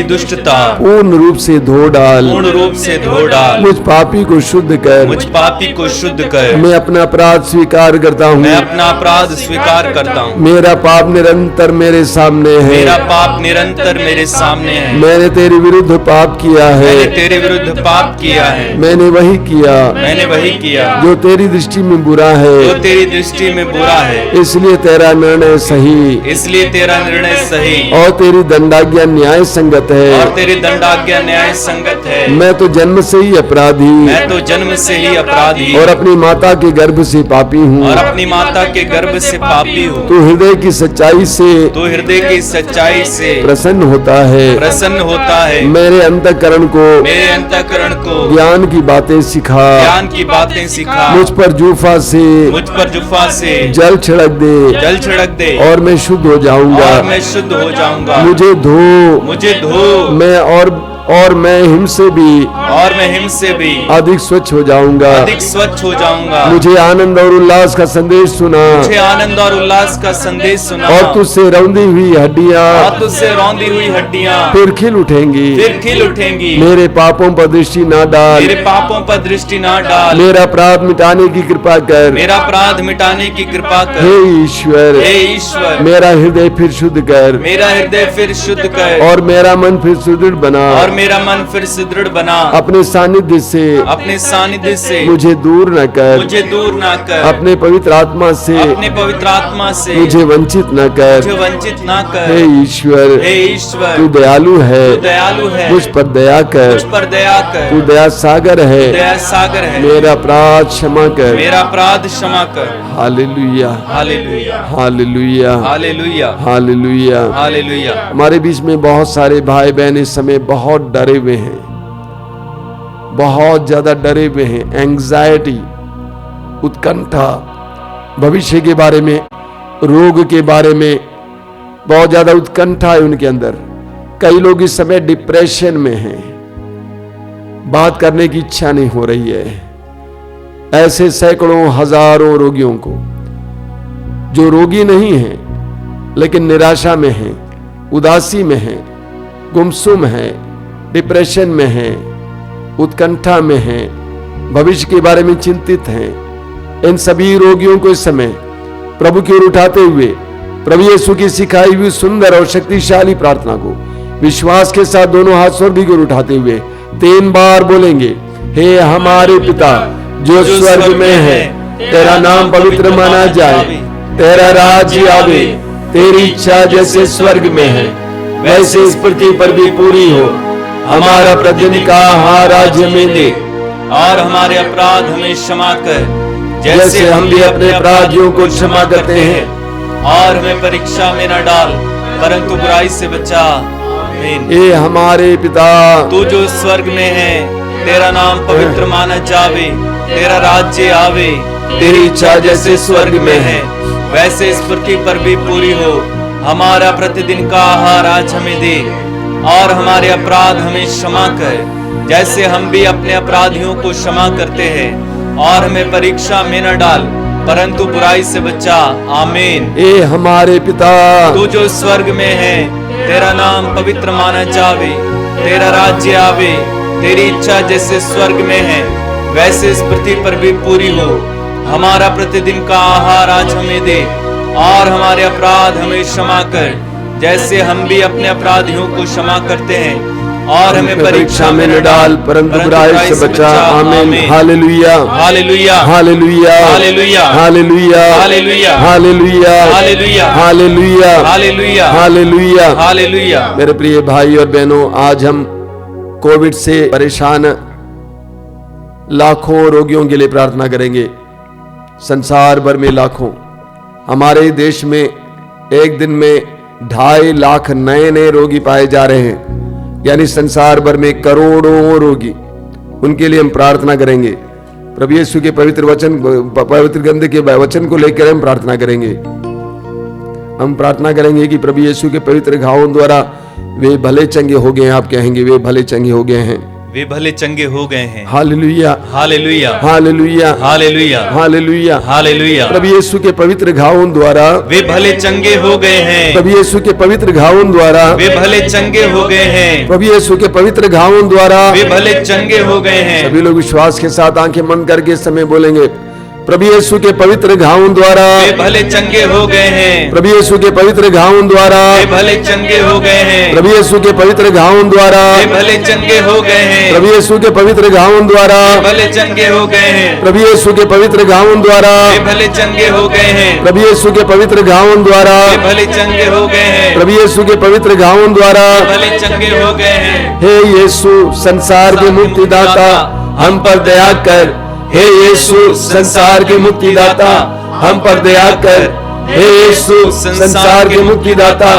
दुष्टता पूर्ण रूप से धो डाल, पूर्ण रूप से धो डाल। मुझ पापी को शुद्ध कर, मुझ पापी को शुद्ध कर। मैं अपना अपराध स्वीकार करता हूँ, मैं अपना अपराध स्वीकार करता हूँ। मेरा पाप निरंतर मेरे सामने है, मेरा पाप निरंतर मेरे सामने है। मैंने तेरे विरुद्ध पाप किया है, मैंने तेरे विरुद्ध पाप किया है, मैंने वही किया जो तेरी दृष्टि में बुरा है, जो तेरी दृष्टि में बुरा है। इसलिए तेरा निर्णय सही, इसलिए तेरा निर्णय सही और तेरी दंडाज्ञा न्याय संगत है, और तेरी दंडाज्ञा न्याय संगत है। मैं तो जन्म से ही अपराधी, मैं तो जन्म से ही अपराधी और अपनी माता के गर्भ से पापी हूँ, और अपनी माता के गर्भ से पापी हूँ। तू हृदय की सच्चाई से, तू हृदय की सच्चाई से प्रसन्न होता है, मेरे अंतःकरण को, मेरे अंतःकरण को ज्ञान की बातें सिखा, मुझ पर जुफा से जल छिड़क दे, और मैं शुद्ध हो जाऊंगा, मुझे धो, मैं और मैं हिम से भी अधिक स्वच्छ हो जाऊंगा। अधिक स्वच्छ हो जाऊंगा। मुझे आनंद और उल्लास का संदेश सुना, मुझे आनंद और उल्लास का संदेश सुना। और तुझसे रौंदी हुई हड्डियां और तुझसे रौंदी हुई हड्डियां फिर खिल उठेंगी। फिर खिल उठेंगी। मेरे पापों पर दृष्टि ना डाल, मेरे पापों पर दृष्टि ना डाल। मेरा अपराध मिटाने की कृपा कर। मेरा अपराध मिटाने की कृपा कर। हे ईश्वर, हे ईश्वर, मेरा हृदय फिर शुद्ध कर, मेरा हृदय फिर शुद्ध कर। और मेरा मन फिर सुदृढ़ बना। और मेरा मन फिर सुदृढ़ बना। अपने सानिध्य से अपने सानिध्य से मुझे दूर न कर, मुझे दूर ना कर। अपने पवित्र आत्मा से अपने पवित्र आत्मा से मुझे वंचित न कर। मुझे वंचित ना कर। हे ईश्वर, हे ईश्वर, तू दयालु है, तू दयालु है। मुझ पर दया कर, मुझ पर दया कर। तू दया सागर है, दया सागर है। मेरा अपराध क्षमा कर। मेरा अपराध क्षमा कर। Hallelujah, hallelujah, hallelujah, hallelujah, hallelujah. Hallelujah. हमारे बीच में बहुत सारे भाई बहन इस समय बहुत डरे हुए हैं, बहुत ज्यादा डरे हुए हैं। एंग्जाइटी, उत्कंठा, भविष्य के बारे में, रोग के बारे में बहुत ज्यादा उत्कंठा है उनके अंदर। कई लोग इस समय डिप्रेशन में हैं, बात करने की इच्छा नहीं हो रही है। ऐसे सैकड़ों हजारों रोगियों को, जो रोगी नहीं हैं लेकिन निराशा में हैं, उदासी में हैं, गुमसुम हैं, डिप्रेशन में हैं, उत्कंठा में हैं, भविष्य के बारे में चिंतित हैं, इन सभी रोगियों को इस समय प्रभु की ओर उठाते हुए प्रभु यीशु की सिखाई हुई सुंदर और शक्तिशाली प्रार्थना को विश्वास के साथ दोनों हाथ स्वर्ग की ओर उठाते हुए 3 बार बोलेंगे। हे हमारे पिता जो स्वर्ग में है, तेरा नाम पवित्र माना जाए, तेरा राज्य आवे, तेरी इच्छा जैसे स्वर्ग में है वैसे इस पृथ्वी पर भी पूरी हो। हमारा प्रतिदिन का आहार आज हमें दे, और हमारे अपराध हमें क्षमा कर जैसे हम भी अपने अपराधियों को क्षमा करते हैं, और हमें परीक्षा में न डाल परंतु बुराई से बचा। आमीन। हे हमारे पिता तू जो स्वर्ग में है, तेरा नाम पवित्र माना जावे, तेरा राज्य आवे, तेरी इच्छा जैसे स्वर्ग में है वैसे इस पृथ्वी पर भी पूरी हो। हमारा प्रतिदिन का आहार आज हमें दे, और हमारे अपराध हमें क्षमा कर जैसे हम भी अपने अपराधियों को क्षमा करते हैं, और हमें परीक्षा में न डाल परंतु बुराई से बचा। आमीन। हे हमारे पिता तू जो स्वर्ग में है, तेरा नाम पवित्र माना जावे, तेरा राज्य आवे, तेरी इच्छा जैसे स्वर्ग में है वैसे इस पृथ्वी पर भी पूरी हो। हमारा प्रतिदिन का आहार आज हमें दे, और हमारे अपराध हमें क्षमा कर जैसे हम भी अपने अपराधियों को क्षमा करते हैं, और हमें परीक्षा में न डाल परंतु बुराई से बचा। आमीन। Hallelujah, hallelujah, hallelujah, hallelujah, hallelujah, hallelujah, hallelujah, hallelujah, hallelujah, hallelujah, hallelujah, hallelujah. मेरे प्रिय भाई और बहनों, आज हम कोविड से परेशान लाखों रोगियों के लिए प्रार्थना करेंगे। संसार भर में लाखों, हमारे देश में एक दिन में 2.5 लाख नए रोगी पाए जा रहे हैं, यानी संसार भर में करोड़ों रोगी, उनके लिए हम प्रार्थना करेंगे। प्रभु यीशु के पवित्र वचन, पवित्र ग्रंथ के वचन को लेकर हम प्रार्थना करेंगे। हम प्रार्थना करेंगे कि प्रभु यीशु के पवित्र घावों द्वारा वे भले चंगे हो गए हैं। आप कहेंगे वे भले चंगे हो गए हैं, वे भले चंगे हो गए हैं। Hallelujah, hallelujah, hallelujah, hallelujah, hallelujah, hallelujah. प्रभु यीशु के पवित्र घावों द्वारा वे भले चंगे हो गए हैं। प्रभु यीशु के पवित्र घावों द्वारा वे भले चंगे हो गए हैं। प्रभु यीशु के पवित्र घावों द्वारा वे भले चंगे हो गए हैं। सभी लोग विश्वास के साथ आंखें बंद करके इस समय बोलेंगे, प्रभु यीशु के पवित्र घावों द्वारा वे भले चंगे हो गए हैं। प्रभु यीशु के पवित्र घावों द्वारा वे भले चंगे हो गए हैं। प्रभु यीशु के पवित्र घावों द्वारा वे भले चंगे हो गए हैं। प्रभु यीशु के पवित्र घावों द्वारा वे भले चंगे हो गए हैं। प्रभु यीशु के पवित्र घावों द्वारा वे भले चंगे हो गए हैं। प्रभु यीशु के पवित्र घावों द्वारा वे भले चंगे हो गए हैं। प्रभु यीशु के पवित्र घावों द्वारा वे भले चंगे हो गए हैं। हे यीशु संसार के मुक्तिदाता हम पर दया कर। हे यीशु संसार के मुक्तिदाता हम पर दया कर। हे यीशु संसार के मुक्तिदाता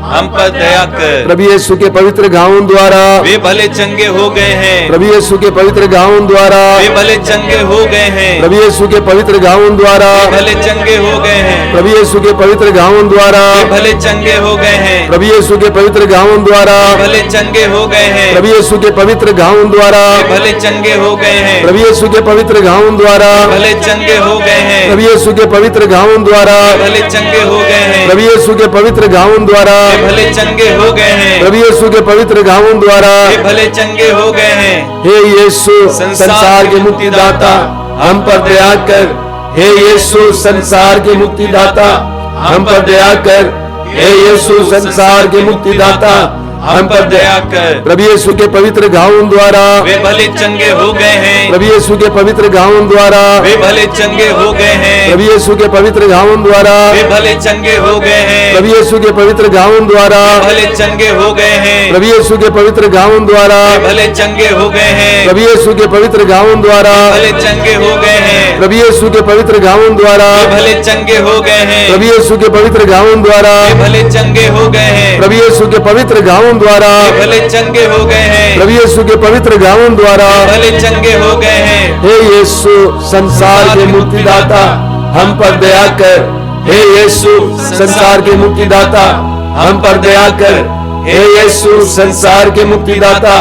हम पर दया कर। प्रभु यीशु के पवित्र घावों द्वारा वे भले चंगे हो गए हैं। प्रभु यीशु के पवित्र घावों द्वारा वे भले चंगे हो गए हैं। प्रभु यीशु के पवित्र घावों द्वारा वे भले चंगे हो गए हैं। प्रभु यीशु के पवित्र घावों द्वारा वे भले चंगे हो गए हैं। प्रभु यीशु के पवित्र घावों द्वारा वे भले चंगे हो गए हैं। प्रभु यीशु के पवित्र घावों द्वारा वे भले चंगे हो गए हैं। प्रभु यीशु के पवित्र घावों द्वारा वे भले चंगे हो गए हैं। प्रभु यीशु के पवित्र घावों द्वारा वे भले चंगे हो गए हैं। प्रभु यीशु के पवित्र घावों द्वारा वे भले चंगे हो गए हैं। प्रभु यीशु के पवित्र घावों द्वारा वे भले चंगे हो गए हैं। हे यीशु संसार के मुक्तिदाता हम पर दया कर। हे यीशु संसार के मुक्तिदाता हम पर दया कर। हे यीशु संसार के मुक्तिदाता हम पर दया कर। प्रभु यीशु के पवित्र घावों द्वारा वे भले चंगे हो गए हैं। प्रभु यीशु के पवित्र घावों द्वारा वे भले चंगे हो गए हैं। प्रभु यीशु के पवित्र घावों द्वारा वे भले चंगे हो गए हैं। प्रभु यीशु के पवित्र घावों द्वारा वे भले चंगे हो गए हैं। प्रभु यीशु के पवित्र घावों द्वारा वे भले चंगे हो गए हैं। प्रभु यीशु के पवित्र घावों द्वारा भले चंगे हो गए हैं। प्रभु यीशु के पवित्र घावों द्वारा वे भले चंगे हो गए हैं। प्रभु यीशु के पवित्र घावों द्वारा वे भले चंगे हो गए हैं। प्रभु यीशु के पवित्र घावों द्वारा वे भले चंगे हो गए हैं। प्रभु यीशु के पवित्र घावों द्वारा वे भले चंगे हो गए हैं। हे यीशु संसार के मुक्तिदाता हम पर दया कर। हे यीशु संसार के मुक्तिदाता हम पर दया कर। हे यीशु संसार के मुक्तिदाता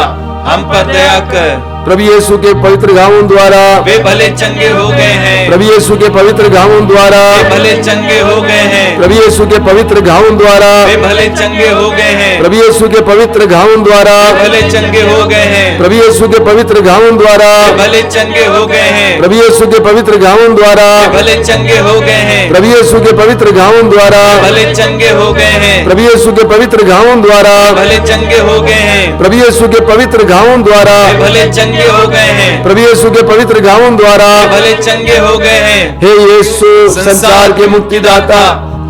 हम पर दया कर। प्रभु यीशु के पवित्र घावों द्वारा वे भले चंगे हो गए हैं। प्रभु यीशु के पवित्र घावों द्वारा वे भले चंगे हो गए हैं। प्रभु यीशु के पवित्र घावों द्वारा वे भले चंगे हो गए हैं। प्रभु यीशु के पवित्र घावों द्वारा वे भले चंगे हो गए हैं। प्रभु यीशु के पवित्र घावों द्वारा वे भले चंगे हो गए हैं। प्रभु यीशु के पवित्र घावों द्वारा वे भले चंगे हो गए हैं। प्रभु यीशु के पवित्र घावों द्वारा वे भले चंगे हो गए हैं। प्रभु यीशु के पवित्र घावों द्वारा वे भले चंगे हो गए हैं। प्रभु यीशु के पवित्र घावों द्वारा वे भले चंगे हो गए हैं। प्रभु यीशु के पवित्र घावों द्वारा वे भले चंगे हो गए हैं। हे यीशु संसार के मुक्तिदाता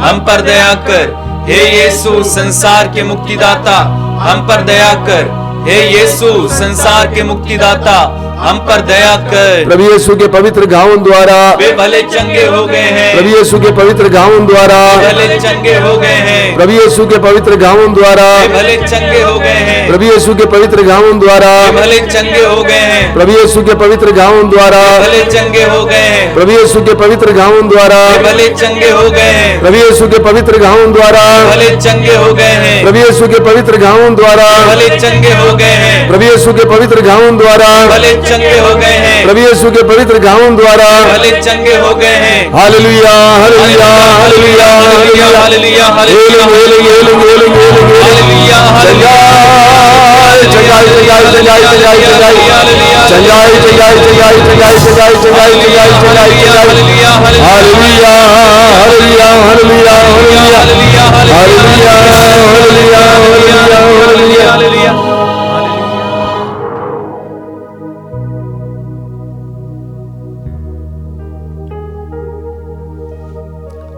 हम पर दया कर। हे यीशु संसार के मुक्तिदाता हम पर दया कर। हे यीशु संसार के मुक्तिदाता हम पर दया कर। प्रभु यीशु के पवित्र घावों द्वारा वे भले चंगे हो गए हैं। प्रभु यीशु के पवित्र घावों द्वारा वे भले चंगे हो गए हैं। प्रभु यीशु के पवित्र घावों द्वारा वे भले चंगे हो गए हैं। प्रभु यीशु के पवित्र घावों द्वारा वे भले चंगे हो गए हैं। प्रभु यीशु के पवित्र घावों द्वारा वे भले चंगे हो गए हैं। प्रभु यीशु के पवित्र घावों द्वारा वे भले चंगे हो गए हैं। प्रभु यीशु के पवित्र घावों द्वारा वे भले चंगे हो गए हैं। प्रभु यीशु के पवित्र घावों द्वारा वे भले चंगे हो गए हैं। प्रभु यीशु के पवित्र घावों द्वारा भले चंगे हो गए हैं। प्रभु यीशु के पवित्र घावों द्वारा भले चंगे हो गए हैं। Hallelujah hallelujah hallelujah hallelujah hallelujah hailing hailing hailing hailing hailing hallelujah चंगाई चंगाई चंगाई चंगाई चंगाई चंगाई चंगाई चंगाई चंगाई चंगाई चंगाई चंगाई चंगाई चंगाई hallelujah hallelujah hallelujah hallelujah hallelujah hallelujah hallelujah hallelujah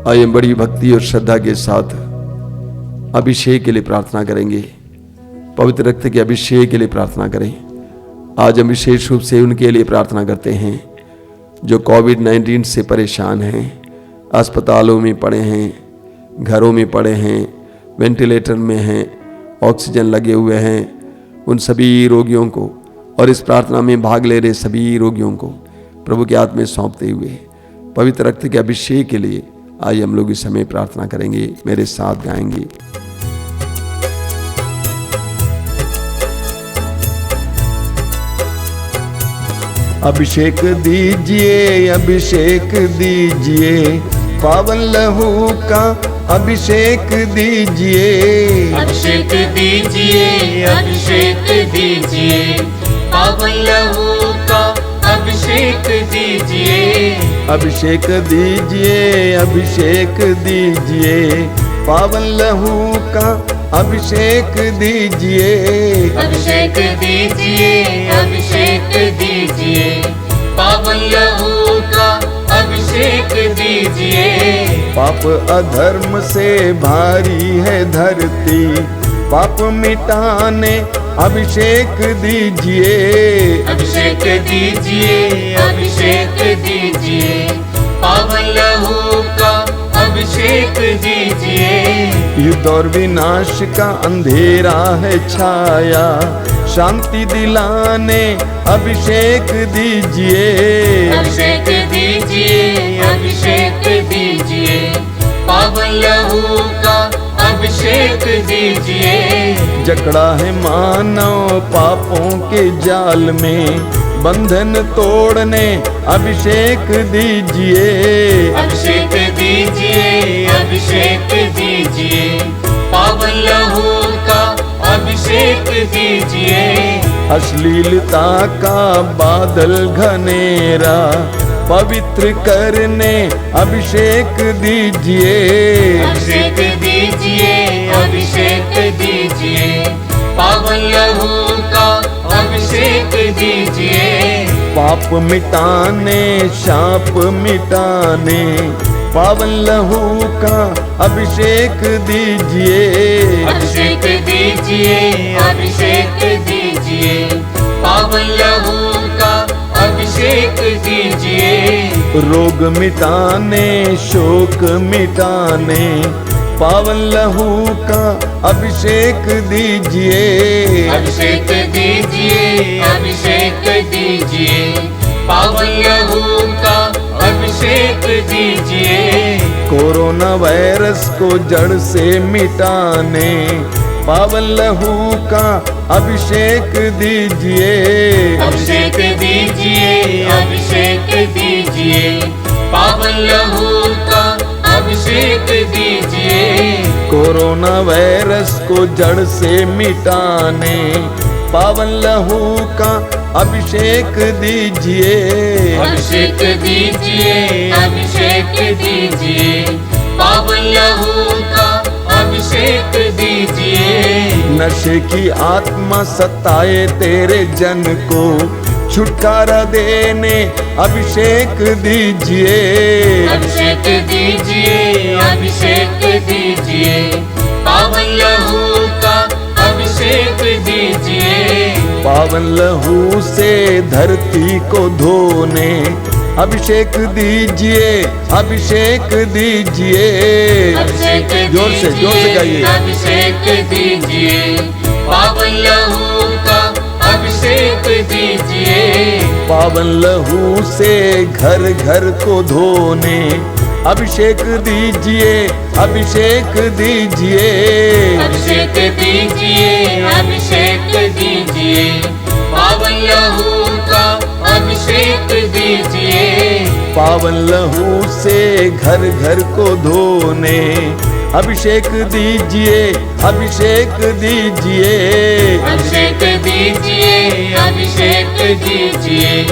आइए बड़ी भक्ति और श्रद्धा के साथ अभिषेक के लिए प्रार्थना करेंगे। पवित्र रक्त के अभिषेक के लिए प्रार्थना करें। आज हम विशेष रूप से उनके लिए प्रार्थना करते हैं जो कोविड-19 से परेशान हैं, अस्पतालों में पड़े हैं, घरों में पड़े हैं, वेंटिलेटर में हैं, ऑक्सीजन लगे हुए हैं। उन सभी रोगियों को और इस प्रार्थना में भाग ले रहे सभी रोगियों को प्रभु के हाथ में सौंपते हुए पवित्र रक्त के अभिषेक के लिए आइए हम लोग इस समय प्रार्थना करेंगे। मेरे साथ गाएंगे। अभिषेक दीजिए, अभिषेक दीजिए, पावन लहू का अभिषेक दीजिए। अभिषेक दीजिए, अभिषेक दीजिए, पावन लहू का अभिषेक दीजिए। अभिषेक दीजिए, अभिषेक दीजिए, पावन लहू का अभिषेक दीजिए। अभिषेक दीजिए, अभिषेक दीजिए, पावन लहू का अभिषेक दीजिए। पाप अधर्म से भारी है धरती, पाप मिटाने अभिषेक दीजिए। अभिषेक दीजिए, अभिषेक दीजिए, पावन लहू का अभिषेक अभिषेक दीजिए। युद्ध और विनाश का अंधेरा है छाया, शांति दिलाने अभिषेक दीजिए। अभिषेक दीजिए, अभिषेक दीजिए, पावन लहू का अभिषेक दीजिए। जकड़ा है मानव पापों के जाल में, बंधन तोड़ने अभिषेक दीजिए। अभिषेक दीजिए, अभिषेक दीजिए, पावन लहू का अभिषेक दीजिए। अश्लीलता का बादल घनेरा पवित्र करने अभिषेक दीजिए। अभिषेक दीजिए, अभिषेक दीजिए, पावन लहू का अभिषेक दीजिए। पाप मिटाने शाप मिटाने पावन लहू का अभिषेक दीजिए। अभिषेक दीजिए, अभिषेक दीजिए, पावन लहू का अभिषेक दीजिए। रोग मिटाने शोक मिटाने पावन लहू का अभिषेक दीजिए। अभिषेक दीजिए, अभिषेक दीजिए, पावन लहू का अभिषेक दीजिए। कोरोना वायरस को जड़ से मिटाने पावन लहू का अभिषेक दीजिए। अभिषेक दीजिए, अभिषेक दीजिए, पावन लहू का अभिषेक दीजिए। कोरोना वायरस को जड़ से मिटाने पावन लहू का अभिषेक दीजिए। अभिषेक दीजिए, अभिषेक दीजिए, पावन लहू का अभिषेक दीजिए। नशे की आत्मा सताए तेरे जन को छुटकारा देने अभिषेक दीजिए। अभिषेक दीजिए, अभिषेक दीजिए, पावन लहू का अभिषेक दीजिए। पावन लहू से धरती को धोने अभिषेक दीजिए, अभिषेक दीजिए। अभिषेक जोर से गाइए। अभिषेक दीजिए, पावन लहू का अभिषेक दीजिए। पावन लहू से घर घर को धोने अभिषेक दीजिए, अभिषेक दीजिए। अभिषेक दीजिए, अभिषेक दीजिए, पावन लहू का अभिषेक दीजिए। पावन लहू से घर घर को धोने अभिषेक दीजिए, अभिषेक दीजिए। अभिषेक दीजिए, अभिषेक दीजिए,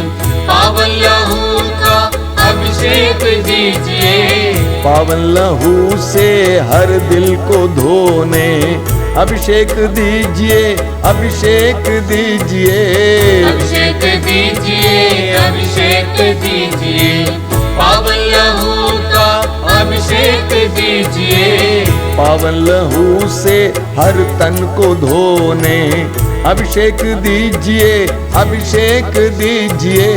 पावन लहू का अभिषेक दीजिए। पावन लहू से हर दिल को धोने अभिषेक दीजिए, अभिषेक दीजिए। अभिषेक दीजिए, अभिषेक दीजिए, पावन लहू का अभिषेक दीजिए। पावन लहू से हर तन को धोने अभिषेक दीजिए, अभिषेक दीजिए।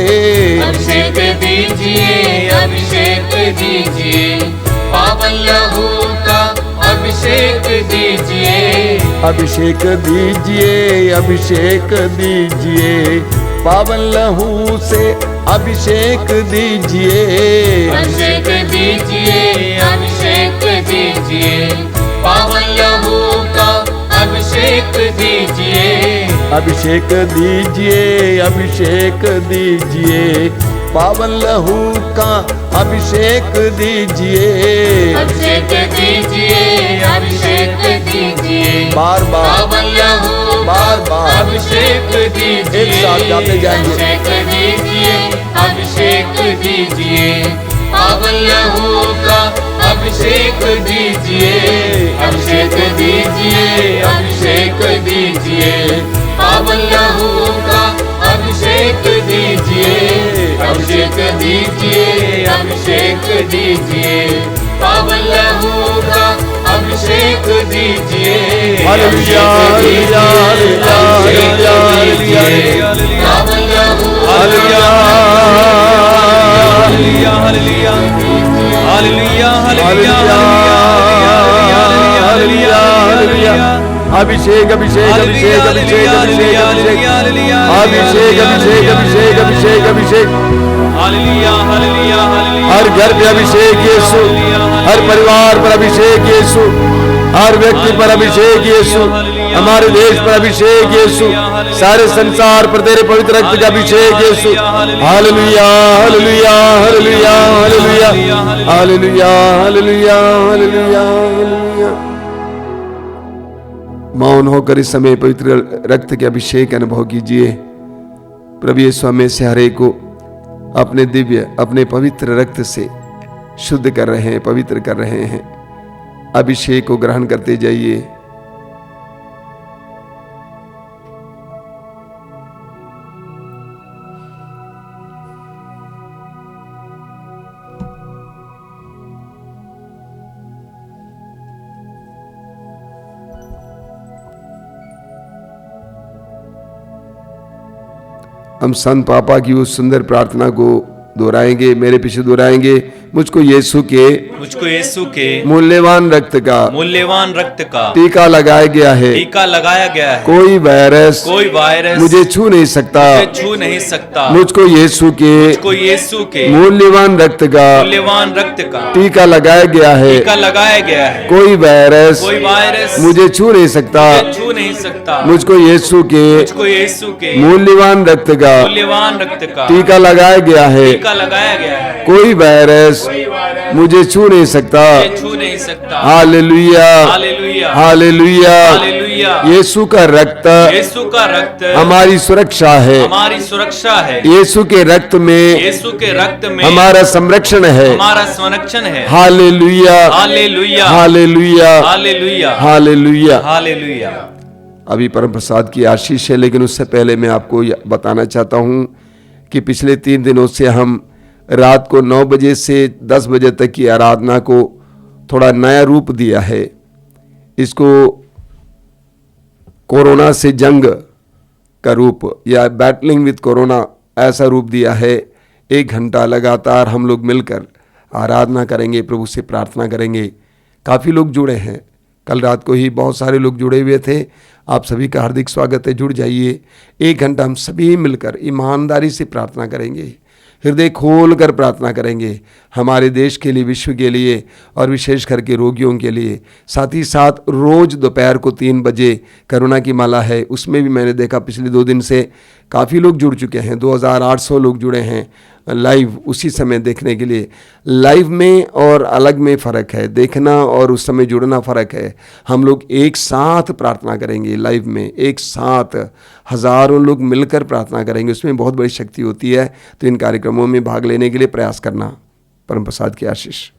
अभिषेक दीजिए, अभिषेक दीजिए, पावन लहू का अभिषेक दीजिए। अभिषेक दीजिए, अभिषेक दीजिए, पावन लहू से अभिषेक दीजिए। अभिषेक दीजिए, अभिषेक दीजिए, पावन लहू का अभिषेक दीजिए। अभिषेक दीजिए, अभिषेक दीजिए, पावन लहू का अभिषेक दीजिए। अभिषेक दीजिए, अभिषेक दीजिए, बार बार पावन लहू बार बार अभिषेक दीजिए। एक साथ गाते जाएंगे। अभिषेक दीजिए, अभिषेक दीजिए, पावन लहू का अभिषेक दीजिए। अभिषेक दीजिए, अभिषेक दीजिए, पावन लहू का अभिषेक दीजिए। अभिषेक दीजिए, अभिषेक दीजिए, पावन लहू का अभिषेक दीजिए। हालेलुया, हालेलुया, हालेलुया, हालेलुया, पावन लहू hallelujah hallelujah hallelujah hallelujah hallelujah अभिषेक अभिषेक अभिषेक अभिषेक अभिषेक अभिषेक अभिषेक अभिषेक अभिषेक अभिषेक हर घर पे अभिषेक यीशु, हर परिवार पर अभिषेक यीशु, हर व्यक्ति पर अभिषेक यीशु, हमारे देश पर अभिषेक यीशु, सारे संसार पर तेरे पवित्र रक्त का अभिषेक Yeshu. Hallelujah hallelujah hallelujah hallelujah hallelujah hallelujah hallelujah hallelujah. मौन होकर इस समय पवित्र रक्त के अभिषेक अनुभव कीजिए। प्रभु यीशु हमें से हर एक को अपने दिव्य अपने पवित्र रक्त से शुद्ध कर रहे हैं, पवित्र कर रहे हैं। अभिषेक को ग्रहण करते जाइए। हम संत पापा की उस सुंदर प्रार्थना को दोहराएंगे, मेरे पीछे दोहराएंगे। मुझको यीशु के मूल्यवान रक्त का टीका लगाया गया है, कोई वायरस मुझे छू नहीं सकता। मुझको यीशु के मूल्यवान रक्त का टीका लगाया गया है, कोई वायरस मुझे छू नहीं सकता। मुझको यीशु के मूल्यवान रक्त का टीका लगाया गया है, कोई वायरस मुझे छू नहीं सकता। Hallelujah hallelujah. यीशु का रक्त हमारी सुरक्षा है। यीशु के रक्त में हमारा संरक्षण है। Hallelujah hallelujah hallelujah. अभी परम प्रसाद की आशीष है, लेकिन उससे पहले मैं आपको बताना चाहता हूं कि पिछले 3 दिनों से हम रात को 9 बजे से 10 बजे तक की आराधना को थोड़ा नया रूप दिया है। इसको कोरोना से जंग का रूप या बैटलिंग विद कोरोना ऐसा रूप दिया है। 1 घंटा लगातार हम लोग मिलकर आराधना करेंगे, प्रभु से प्रार्थना करेंगे। काफ़ी लोग जुड़े हैं, कल रात को ही बहुत सारे लोग जुड़े हुए थे। आप सभी का हार्दिक स्वागत है, जुड़ जाइए। 1 घंटा हम सभी मिलकर ईमानदारी से प्रार्थना करेंगे, हृदय खोल कर प्रार्थना करेंगे, हमारे देश के लिए, विश्व के लिए और विशेष करके रोगियों के लिए। साथ ही साथ रोज़ दोपहर को 3 बजे करुणा की माला है, उसमें भी मैंने देखा पिछले 2 दिन से काफ़ी लोग जुड़ चुके हैं। 2800 लोग जुड़े हैं लाइव उसी समय देखने के लिए। लाइव में और अलग में फ़र्क है, देखना और उस समय जुड़ना फ़र्क है। हम लोग एक साथ प्रार्थना करेंगे, लाइव में एक साथ हज़ारों लोग मिलकर प्रार्थना करेंगे, उसमें बहुत बड़ी शक्ति होती है। तो इन कार्यक्रमों में भाग लेने के लिए प्रयास करना। परम प्रसाद की आशीष।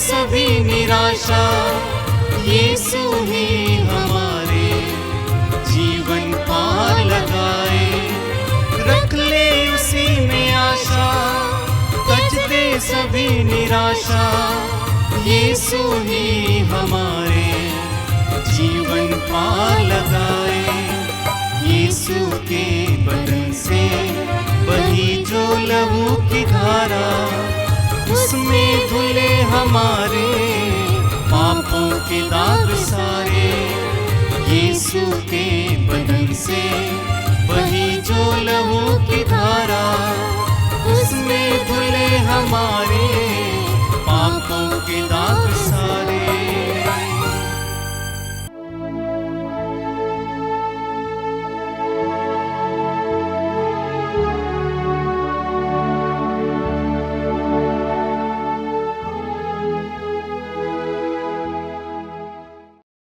सभी निराशा यीशु ही हमारे जीवन पार लगाए। रख ले उसी में आशा, तज दे सभी निराशा यीशु ही हमारे जीवन पार लगाए। यीशु के बदन से वही जो लहू की धारा, उसमें धुले हमारे पापों के दाग सारे। यीशु के बदन से वही जो लहू की धारा, उसमें धुले हमारे पापों के दाग